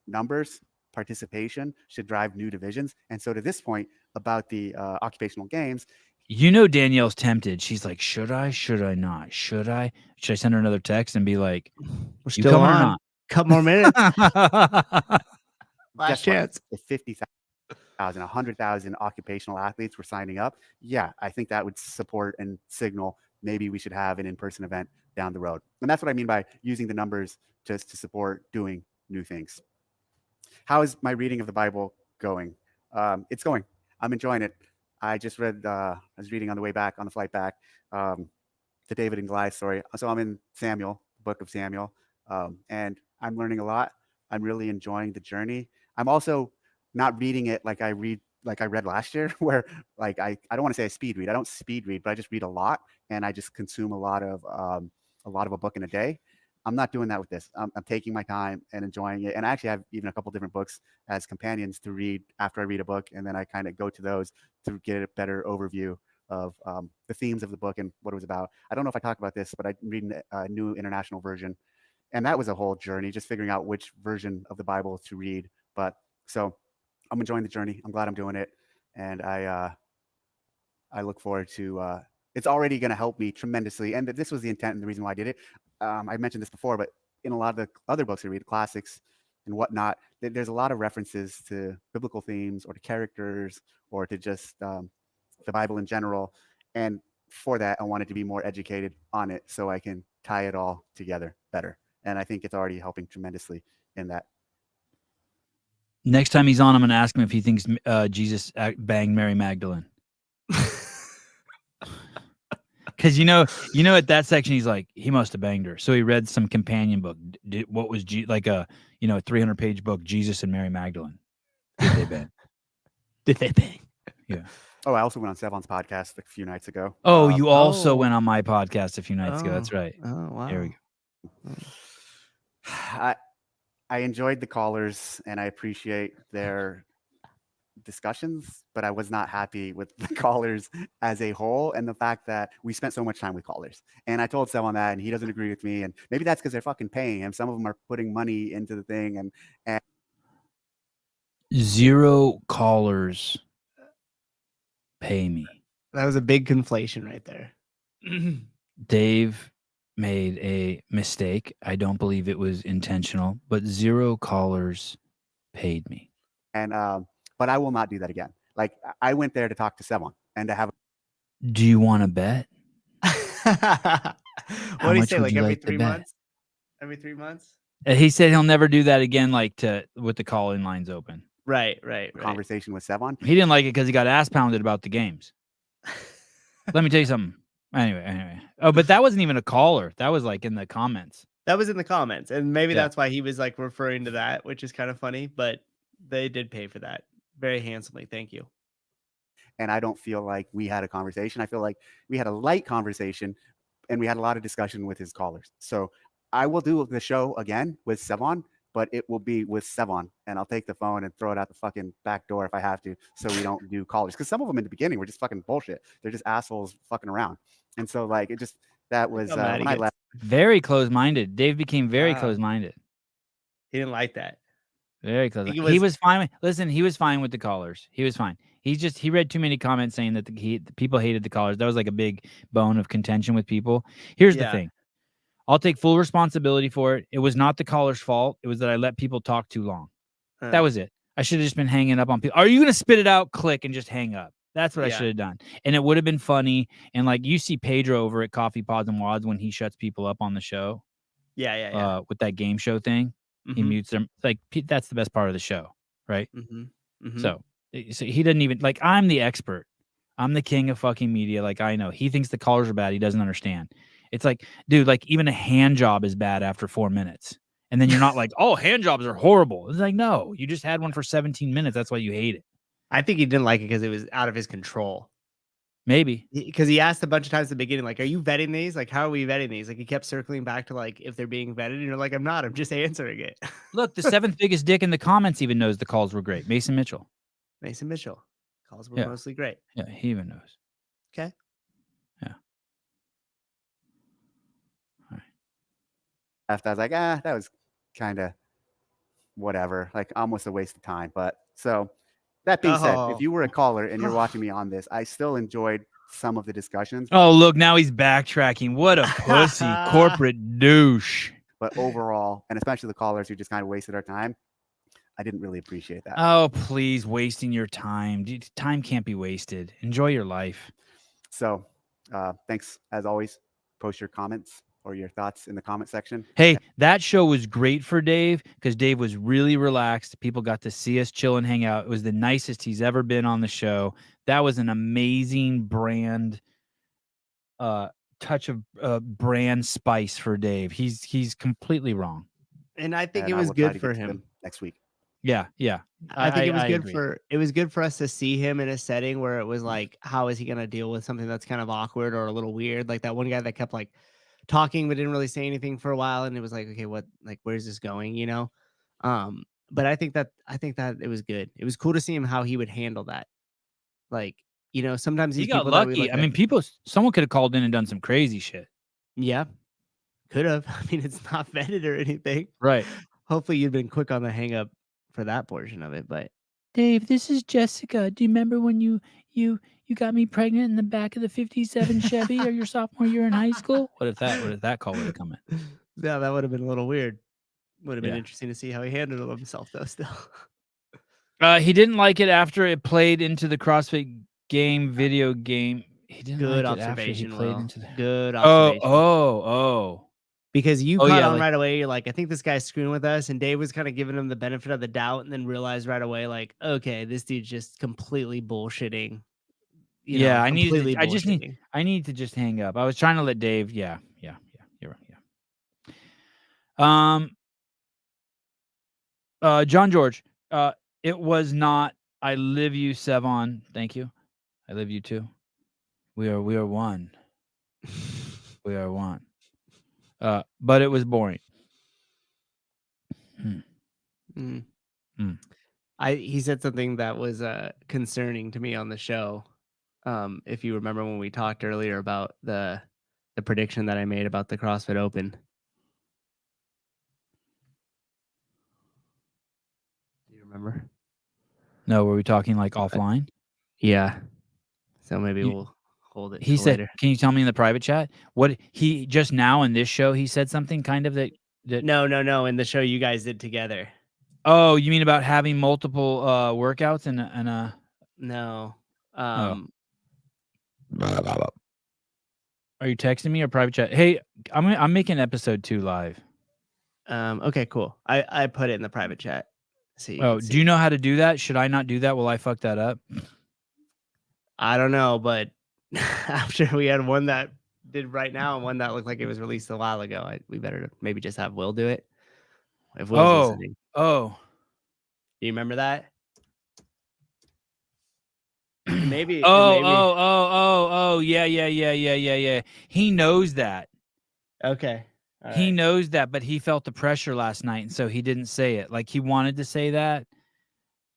numbers, participation should drive new divisions. And so to this point about the occupational games, Danielle's tempted. She's like, should I not? Should I send her another text and be like, we're still on. Or not? Couple more minutes. Last chance. If 50,000, 100,000 occupational athletes were signing up, yeah, I think that would support and signal maybe we should have an in-person event down the road. And that's what I mean by using the numbers to support doing new things. How is my reading of the Bible going? It's going. I'm enjoying it. I just read, I was reading on the way back, on the flight back, the David and Goliath story. So I'm in Samuel, the book of Samuel, and I'm learning a lot. I'm really enjoying the journey. I'm also not reading it like I read last year, where I don't want to say I speed read. I don't speed read, but I just read a lot, and I just consume a lot of a book in a day. I'm not doing that with this. I'm taking my time and enjoying it. And I actually have even a couple different books as companions to read after I read a book. And then I kind of go to those to get a better overview of the themes of the book and what it was about. I don't know if I talked about this, but I'm reading a new international version. And that was a whole journey, just figuring out which version of the Bible to read. But so I'm enjoying the journey. I'm glad I'm doing it. And I look forward to it's already going to help me tremendously. And this was the intent and the reason why I did it. I mentioned this before, but in a lot of the other books I read, classics and whatnot, there's a lot of references to biblical themes or to characters or to just the Bible in general. And for that, I wanted to be more educated on it so I can tie it all together better. And I think it's already helping tremendously in that. Next time he's on, I'm going to ask him if he thinks Jesus banged Mary Magdalene. Because at that section he's like, he must have banged her. So he read some companion book. What was like a 300-page book, Jesus and Mary Magdalene. Did they bang? Did they bang? Yeah. Oh, I also went on Sevon's podcast a few nights ago. Oh, you also went on my podcast a few nights ago. That's right. Oh, wow. There we go. I enjoyed the callers and I appreciate their discussions, but I was not happy with the callers as a whole and the fact that we spent so much time with callers. And I told Seb on that, and he doesn't agree with me. And maybe that's because they're fucking paying him. Some of them are putting money into the thing, and 0 callers pay me. That was a big conflation right there. Dave made a mistake. I don't believe it was intentional, but 0 callers paid me. But I will not do that again. Like I went there to talk to Sebon and to have. Do you want to bet? What do you much say? would Like you every like to 3 bet? months? Every 3 months? He said he'll never do that again, like with the call-in lines open. Right. Conversation with Sebon. He didn't like it because he got ass pounded about the games. Let me tell you something. Anyway. Oh, but that wasn't even a caller. That was like in the comments. That was in the comments, and maybe Yeah. that's why he was like referring to that, which is kind of funny. But they did pay for that very handsomely. Thank you. And I don't feel like we had a conversation. I feel like we had a light conversation, and we had a lot of discussion with his callers. So I will do the show again with Sebon, but it will be with Sebon, and I'll take the phone and throw it out the fucking back door if I have to, so we don't do callers. Because some of them in the beginning were just fucking bullshit. They're just assholes fucking around. And so like it just that was how mad he when I gets. left. Very close-minded. Dave became very Wow. close-minded. He didn't like that. Very close. think He it was fine. Listen, he was fine with the callers. He was fine. He read too many comments saying that the people hated the callers. That was like a big bone of contention with people. Here's the Yeah. thing. I'll take full responsibility for it. It was not the caller's fault. It was that I let people talk too long. That was it. I should have just been hanging up on people. Are you going to spit it out, click, and just hang up? That's what I Yeah. should have done. And it would have been funny. And like you see Pedro over at Coffee Pods and Wads when he shuts people up on the show. Yeah. With that game show thing. He Mhm. mutes them. Like that's the best part of the show, right? Mhm. So he doesn't even like. I'm the expert. I'm the king of fucking media. Like I know. He thinks the callers are bad. He doesn't understand. It's like, dude, like even a hand job is bad after 4 minutes, and then you're not like, oh, hand jobs are horrible. It's like, no, you just had one for 17 minutes. That's why you hate it. I think he didn't like it because it was out of his control. Maybe. Because he asked a bunch of times at the beginning, like, are you vetting these? Like, how are we vetting these? Like, he kept circling back to, like, if they're being vetted. And you're like, I'm not. I'm just answering it. Look, the 7th biggest dick in the comments even knows the calls were great. Mason Mitchell. Mason Mitchell. Calls were Yeah. mostly great. Yeah, he even knows. Okay. Yeah. All right. After I was like, that was kind of whatever, like almost a waste of time. But so that being said, Oh. if you were a caller and you're watching me on this, I still enjoyed some of the discussions. Oh, look, now he's backtracking. What a pussy corporate douche. But overall, and especially the callers who just kind of wasted our time, I didn't really appreciate that. Oh, please, wasting your time. Dude, time can't be wasted. Enjoy your life. So thanks as always. Post your comments or your thoughts in the comment section. Hey, that show was great for Dave because Dave was really relaxed. People got to see us chill and hang out. It was the nicest he's ever been on the show. That was an amazing brand touch of brand spice for Dave. He's completely wrong. And I think And it I was will try good to for get to them him. next week. Yeah. I think it was good agree. it was good for us to see him in a setting where it was like, how is he going to deal with something that's kind of awkward or a little weird? Like that one guy that kept like talking but didn't really say anything for a while, and it was like, okay, what, like, where's this going, you know? But I think that it was good. It was cool to see him how he would handle that. Like, you know, sometimes He these got people that we lucky. look I at- mean, someone could have called in and done some crazy shit. yeah, could have. I mean, it's not vetted or anything. Right. Hopefully you'd been quick on the hang up for that portion of it, but Dave, this is Jessica. Do you remember when you got me pregnant in the back of the 57 Chevy or your sophomore year in high school? What if that call would have come in? yeah, that would have been a little weird. Would have been Yeah. interesting to see how he handled himself though still. He didn't like it after it played into the CrossFit video game. He didn't Good like it after he observation, played Will. into the Good observation. Oh. Because you Oh, caught yeah, on like- right away. You're like, I think this guy's screwing with us. And Dave was kind of giving him the benefit of the doubt and then realized right away, like, okay, this dude's just completely bullshitting. Yeah, I bullshitting. need to just hang up. I was trying to let Dave. Yeah. You're right. Yeah. John George. It was not. I live you, Sevon. Thank you. I live you too. We are one. We are one. But it was boring. he said something that was concerning to me on the show. If you remember when we talked earlier about the prediction that I made about the CrossFit Open. Do you remember? No, were we talking like offline? Yeah. So maybe You- we'll hold it He till said, later. "Can you tell me in the private chat what he just now in this show? He said something kind of that. No. In the show you guys did together. Oh, you mean about having multiple workouts and a No. Are you texting me or private chat? Hey, I'm making episode 2 live. Okay, cool. I put it in the private chat. So you Oh, can do see. you know how to do that? Should I not do that? Will I fuck that up? I don't know, but after we had one that did right now and one that looked like it was released a while ago, we better maybe just have Will do it. If Will's listening. Oh. Do you remember that? Maybe. Oh, yeah. He knows that. Okay. All He right. knows that, but he felt the pressure last night, and so he didn't say it. Like he wanted to say that.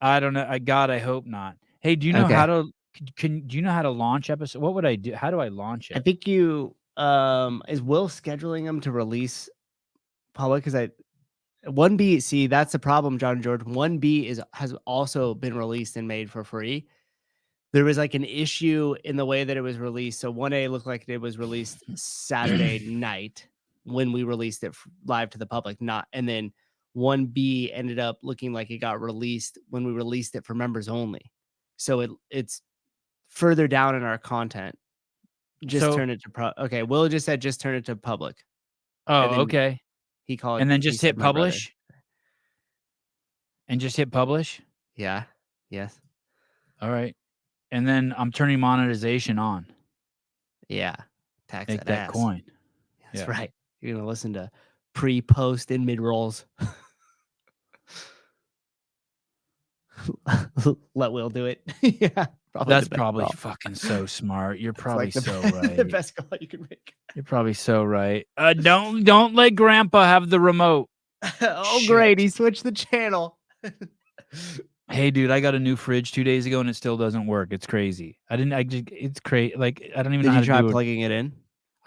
I don't know. I hope not. Hey, do you know Okay. how to do you know how to launch episode? What would I do? How do I launch I it? think you is Will scheduling them to release public because 1B, see, that's the problem, John George. 1B has also been released and made for free. There was like an issue in the way that it was released. So 1A looked like it was released Saturday night when we released it live to the public, and then 1B ended up looking like it got released when we released it for members only. So it's further down in our content. Just turn it to okay. Will just said just turn it to public. Oh, then okay. He called And then he just said hit my brother. publish. And just hit publish. Yeah. Yes. All right. And then I'm turning monetization on. Yeah. Tax Make that that ass. coin. That's Yeah. right. You're gonna listen to pre, post, and mid rolls. Let Will do it. Yeah. That's probably fucking so smart. You're probably so right. The best call you can make. You're probably so right. Don't let Grandpa have the remote. Oh, Shit. great. He switched the channel. Hey, dude, I got a new fridge 2 days ago and it still doesn't work. It's crazy. It's crazy. Like, I don't even know how Did you try to do plugging it in?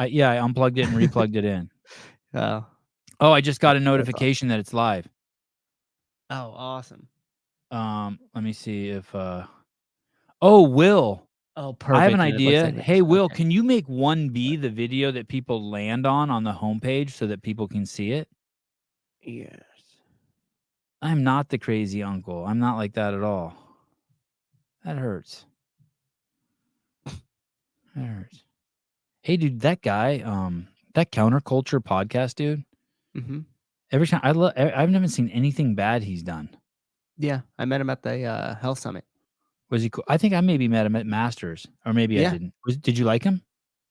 it. I unplugged it and replugged it in. Oh. Oh, I just got a notification that it's live. Oh, awesome. Let me see if oh, Will. Oh, perfect. I have an and it looks idea. like this. Hey, Will, Okay. can you make 1B the video that people land on the homepage so that people can see it? Yes. I'm not the crazy uncle. I'm not like that at all. That hurts. That hurts. Hey, dude, that guy, that counterculture podcast, dude. Mm-hmm. Every time I've never seen anything bad he's done. Yeah, I met him at the Health Summit. Was he cool? I think I maybe met him at Masters, or maybe I Yeah. didn't. Did you like him?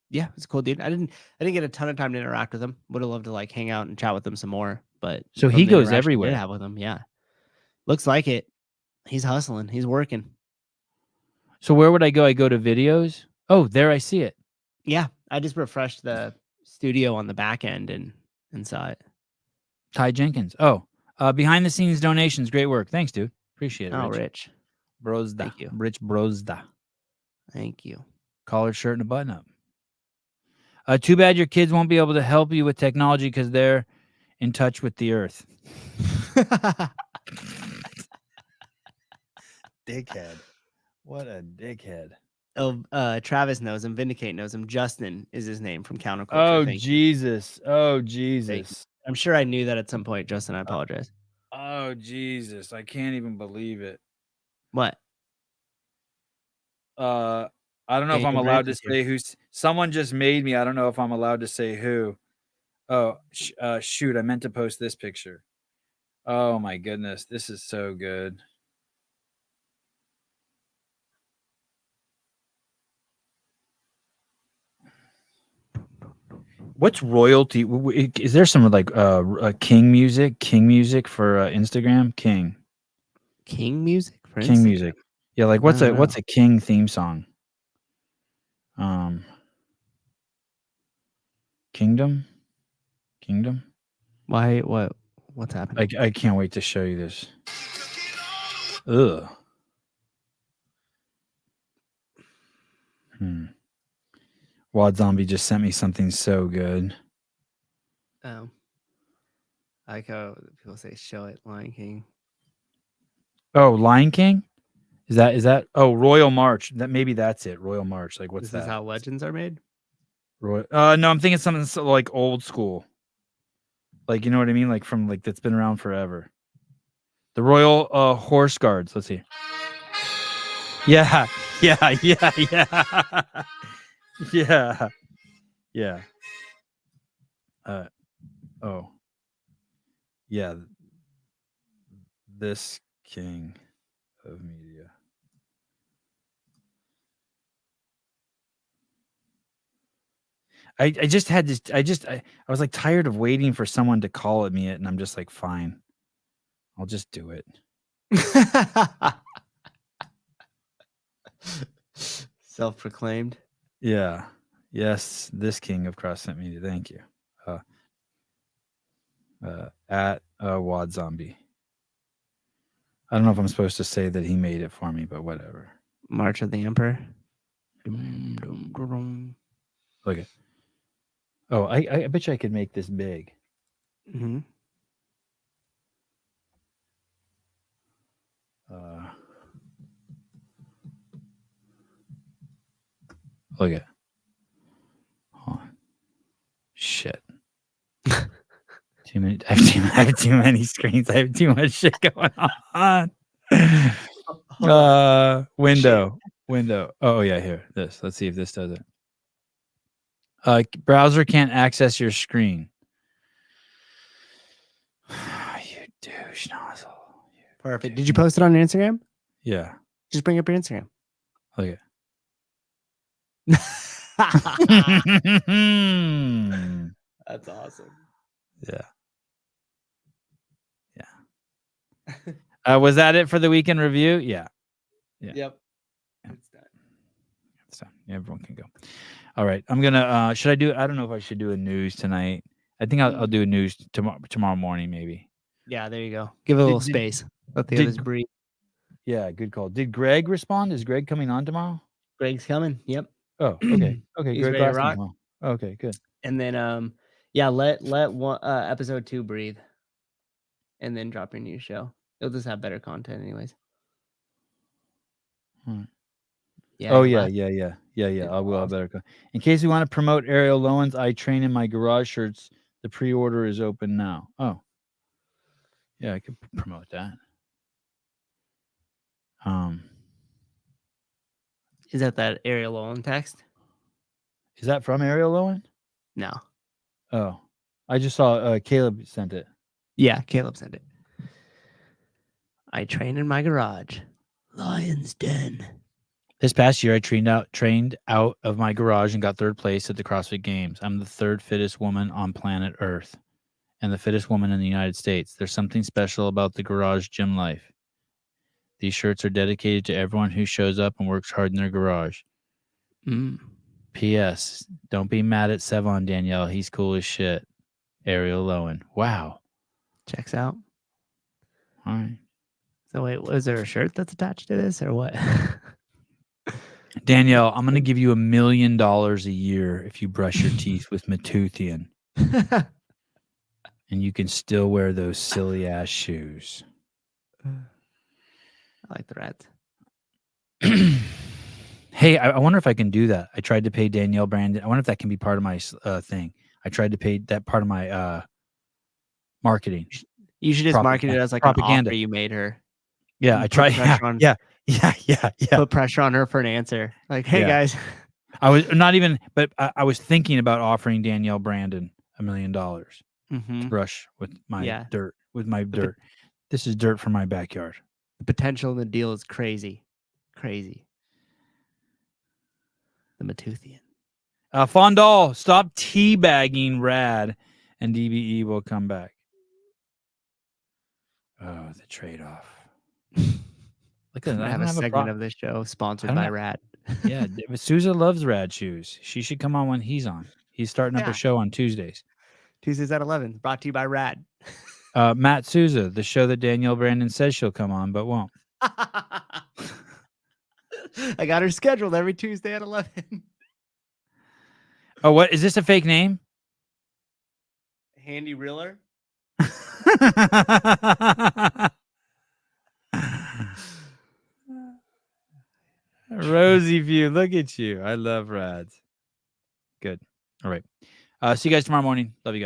Yeah, it's a cool dude. I didn't get a ton of time to interact with him. Would have loved to like hang out and chat with him some more. But So from he the goes interaction I everywhere. did have with him, yeah. Looks like it. He's hustling. He's working. So where would I go? I go to videos. Oh, there I see it. Yeah, I just refreshed the studio on the back end and saw it. Ty Jenkins. Oh, behind the scenes donations. Great work. Thanks, dude. Appreciate it. Oh, Rich. Rich. Brozda. Thank you. Rich Brozda. Thank you. Collared shirt and a button up. Too bad your kids won't be able to help you with technology because they're in touch with the earth. Dickhead. What a dickhead. Oh, Travis knows him. Vindicate knows him. Justin is his name from Counterculture. Oh, Thank you. Jesus. Oh, Jesus. I'm sure I knew that at some point, Justin. I apologize. Oh, Jesus. I can't even believe it. What? I don't know if Daniel I'm allowed to Branch is here. say who. Someone just made me. I don't know if I'm allowed to say who. Oh, shoot. I meant to post this picture. Oh, my goodness. This is so good. What's royalty? Is there some like King music for Instagram? King music for King Instagram? music. Yeah, like what's I don't a King theme song? Kingdom. Why? What's happening? I can't wait to show you this. Ugh. Wad Zombie just sent me something so good. Oh. I like how people say show it, Lion King. Oh, Lion King? Is that oh, Royal March. Maybe that's it. Royal March. Like, what's This that? is how legends are made? No, I'm thinking something like old school. Like, you know what I mean? Like from like that's been around forever. The Royal Horse Guards. Let's see. Yeah. Yeah. Oh. Yeah. This king of media. I just had this. I was like tired of waiting for someone to call at me, and I'm just like, fine, I'll just do it. Self-proclaimed. Yeah. Yes, this king of cross-sent media. Thank you. At Wad Zombie. I don't know if I'm supposed to say that he made it for me, but whatever. March of the Emperor. Look at. Oh, I bet you I could make this big. Mm-hmm. Look at. Hold on. Shit. Too many. I have too many screens. I have too much shit going on. Window. Oh yeah, here. This. Let's see if this does it. Browser can't access your screen. You douche nozzle. Perfect. Did you post it on your Instagram? Yeah. Just bring up your Instagram. Look at. That's awesome. Yeah. Was that it for the weekend review? Yeah. Yep. Yeah. It's done. It's done. Everyone can go. All right. I'm gonna. Should I do? I don't know if I should do a news tonight. I think I'll do a news tomorrow morning maybe. Yeah, there you go. Give it a little space. Let the others breathe. Yeah, good call. Did Greg respond? Is Greg coming on tomorrow? Greg's coming. Yep. Oh, okay. Okay, He's Greg ready to Glassman rock. tomorrow. Okay, good. And then yeah, let one episode 2 breathe. And then drop your new show. It'll just have better content anyways. Yeah. Oh yeah. I will have better. In case you want to promote Ariel Lowen's I Train in My Garage shirts, the pre-order is open now. Oh. Yeah, I could promote that. Is that Ariel Lowen text? Is that from Ariel Lowen? No. Oh. I just saw Caleb sent it. Yeah, Caleb sent it. I train in my garage. Lion's Den. This past year, I trained out of my garage and got third place at the CrossFit Games. I'm the third fittest woman on planet Earth and the fittest woman in the United States. There's something special about the garage gym life. These shirts are dedicated to everyone who shows up and works hard in their garage. P.S. Don't be mad at Sevon, Danielle. He's cool as shit. Ariel Lowen. Wow. Checks out. All right. So wait, was there a shirt that's attached to this or what? Danielle, I'm going to give you $1 million a year if you brush your teeth with Matuthian. And you can still wear those silly ass shoes. I like the rats. Hey, I wonder if I can do that. I tried to pay Danielle Brandon. I wonder if that can be part of my thing. I tried to pay that part of my marketing. You should just market it as like propaganda. an offer you made her. Yeah, I tried. Yeah. Put pressure on her for an answer. Like, hey guys. I was not even, but I was thinking about offering Danielle Brandon $1 million to brush with my dirt. This is dirt from my backyard. The potential in the deal is crazy. Crazy. The Matuthian. Fondal, stop teabagging Rad and DBE will come back. Oh, the trade-off. Look at that. I have a segment of this show sponsored by Rad. Yeah, Souza loves Rad shoes. She should come on when he's on. He's starting up a show on Tuesdays. Tuesdays at 11. Brought to you by Rad. Matt Souza, the show that Danielle Brandon says she'll come on, but won't. I got her scheduled every Tuesday at 11. Oh, what is this a fake name? Handy Reeler. Rosie View, look at you. I love Rads. Good. All right. See you guys tomorrow morning. Love you guys.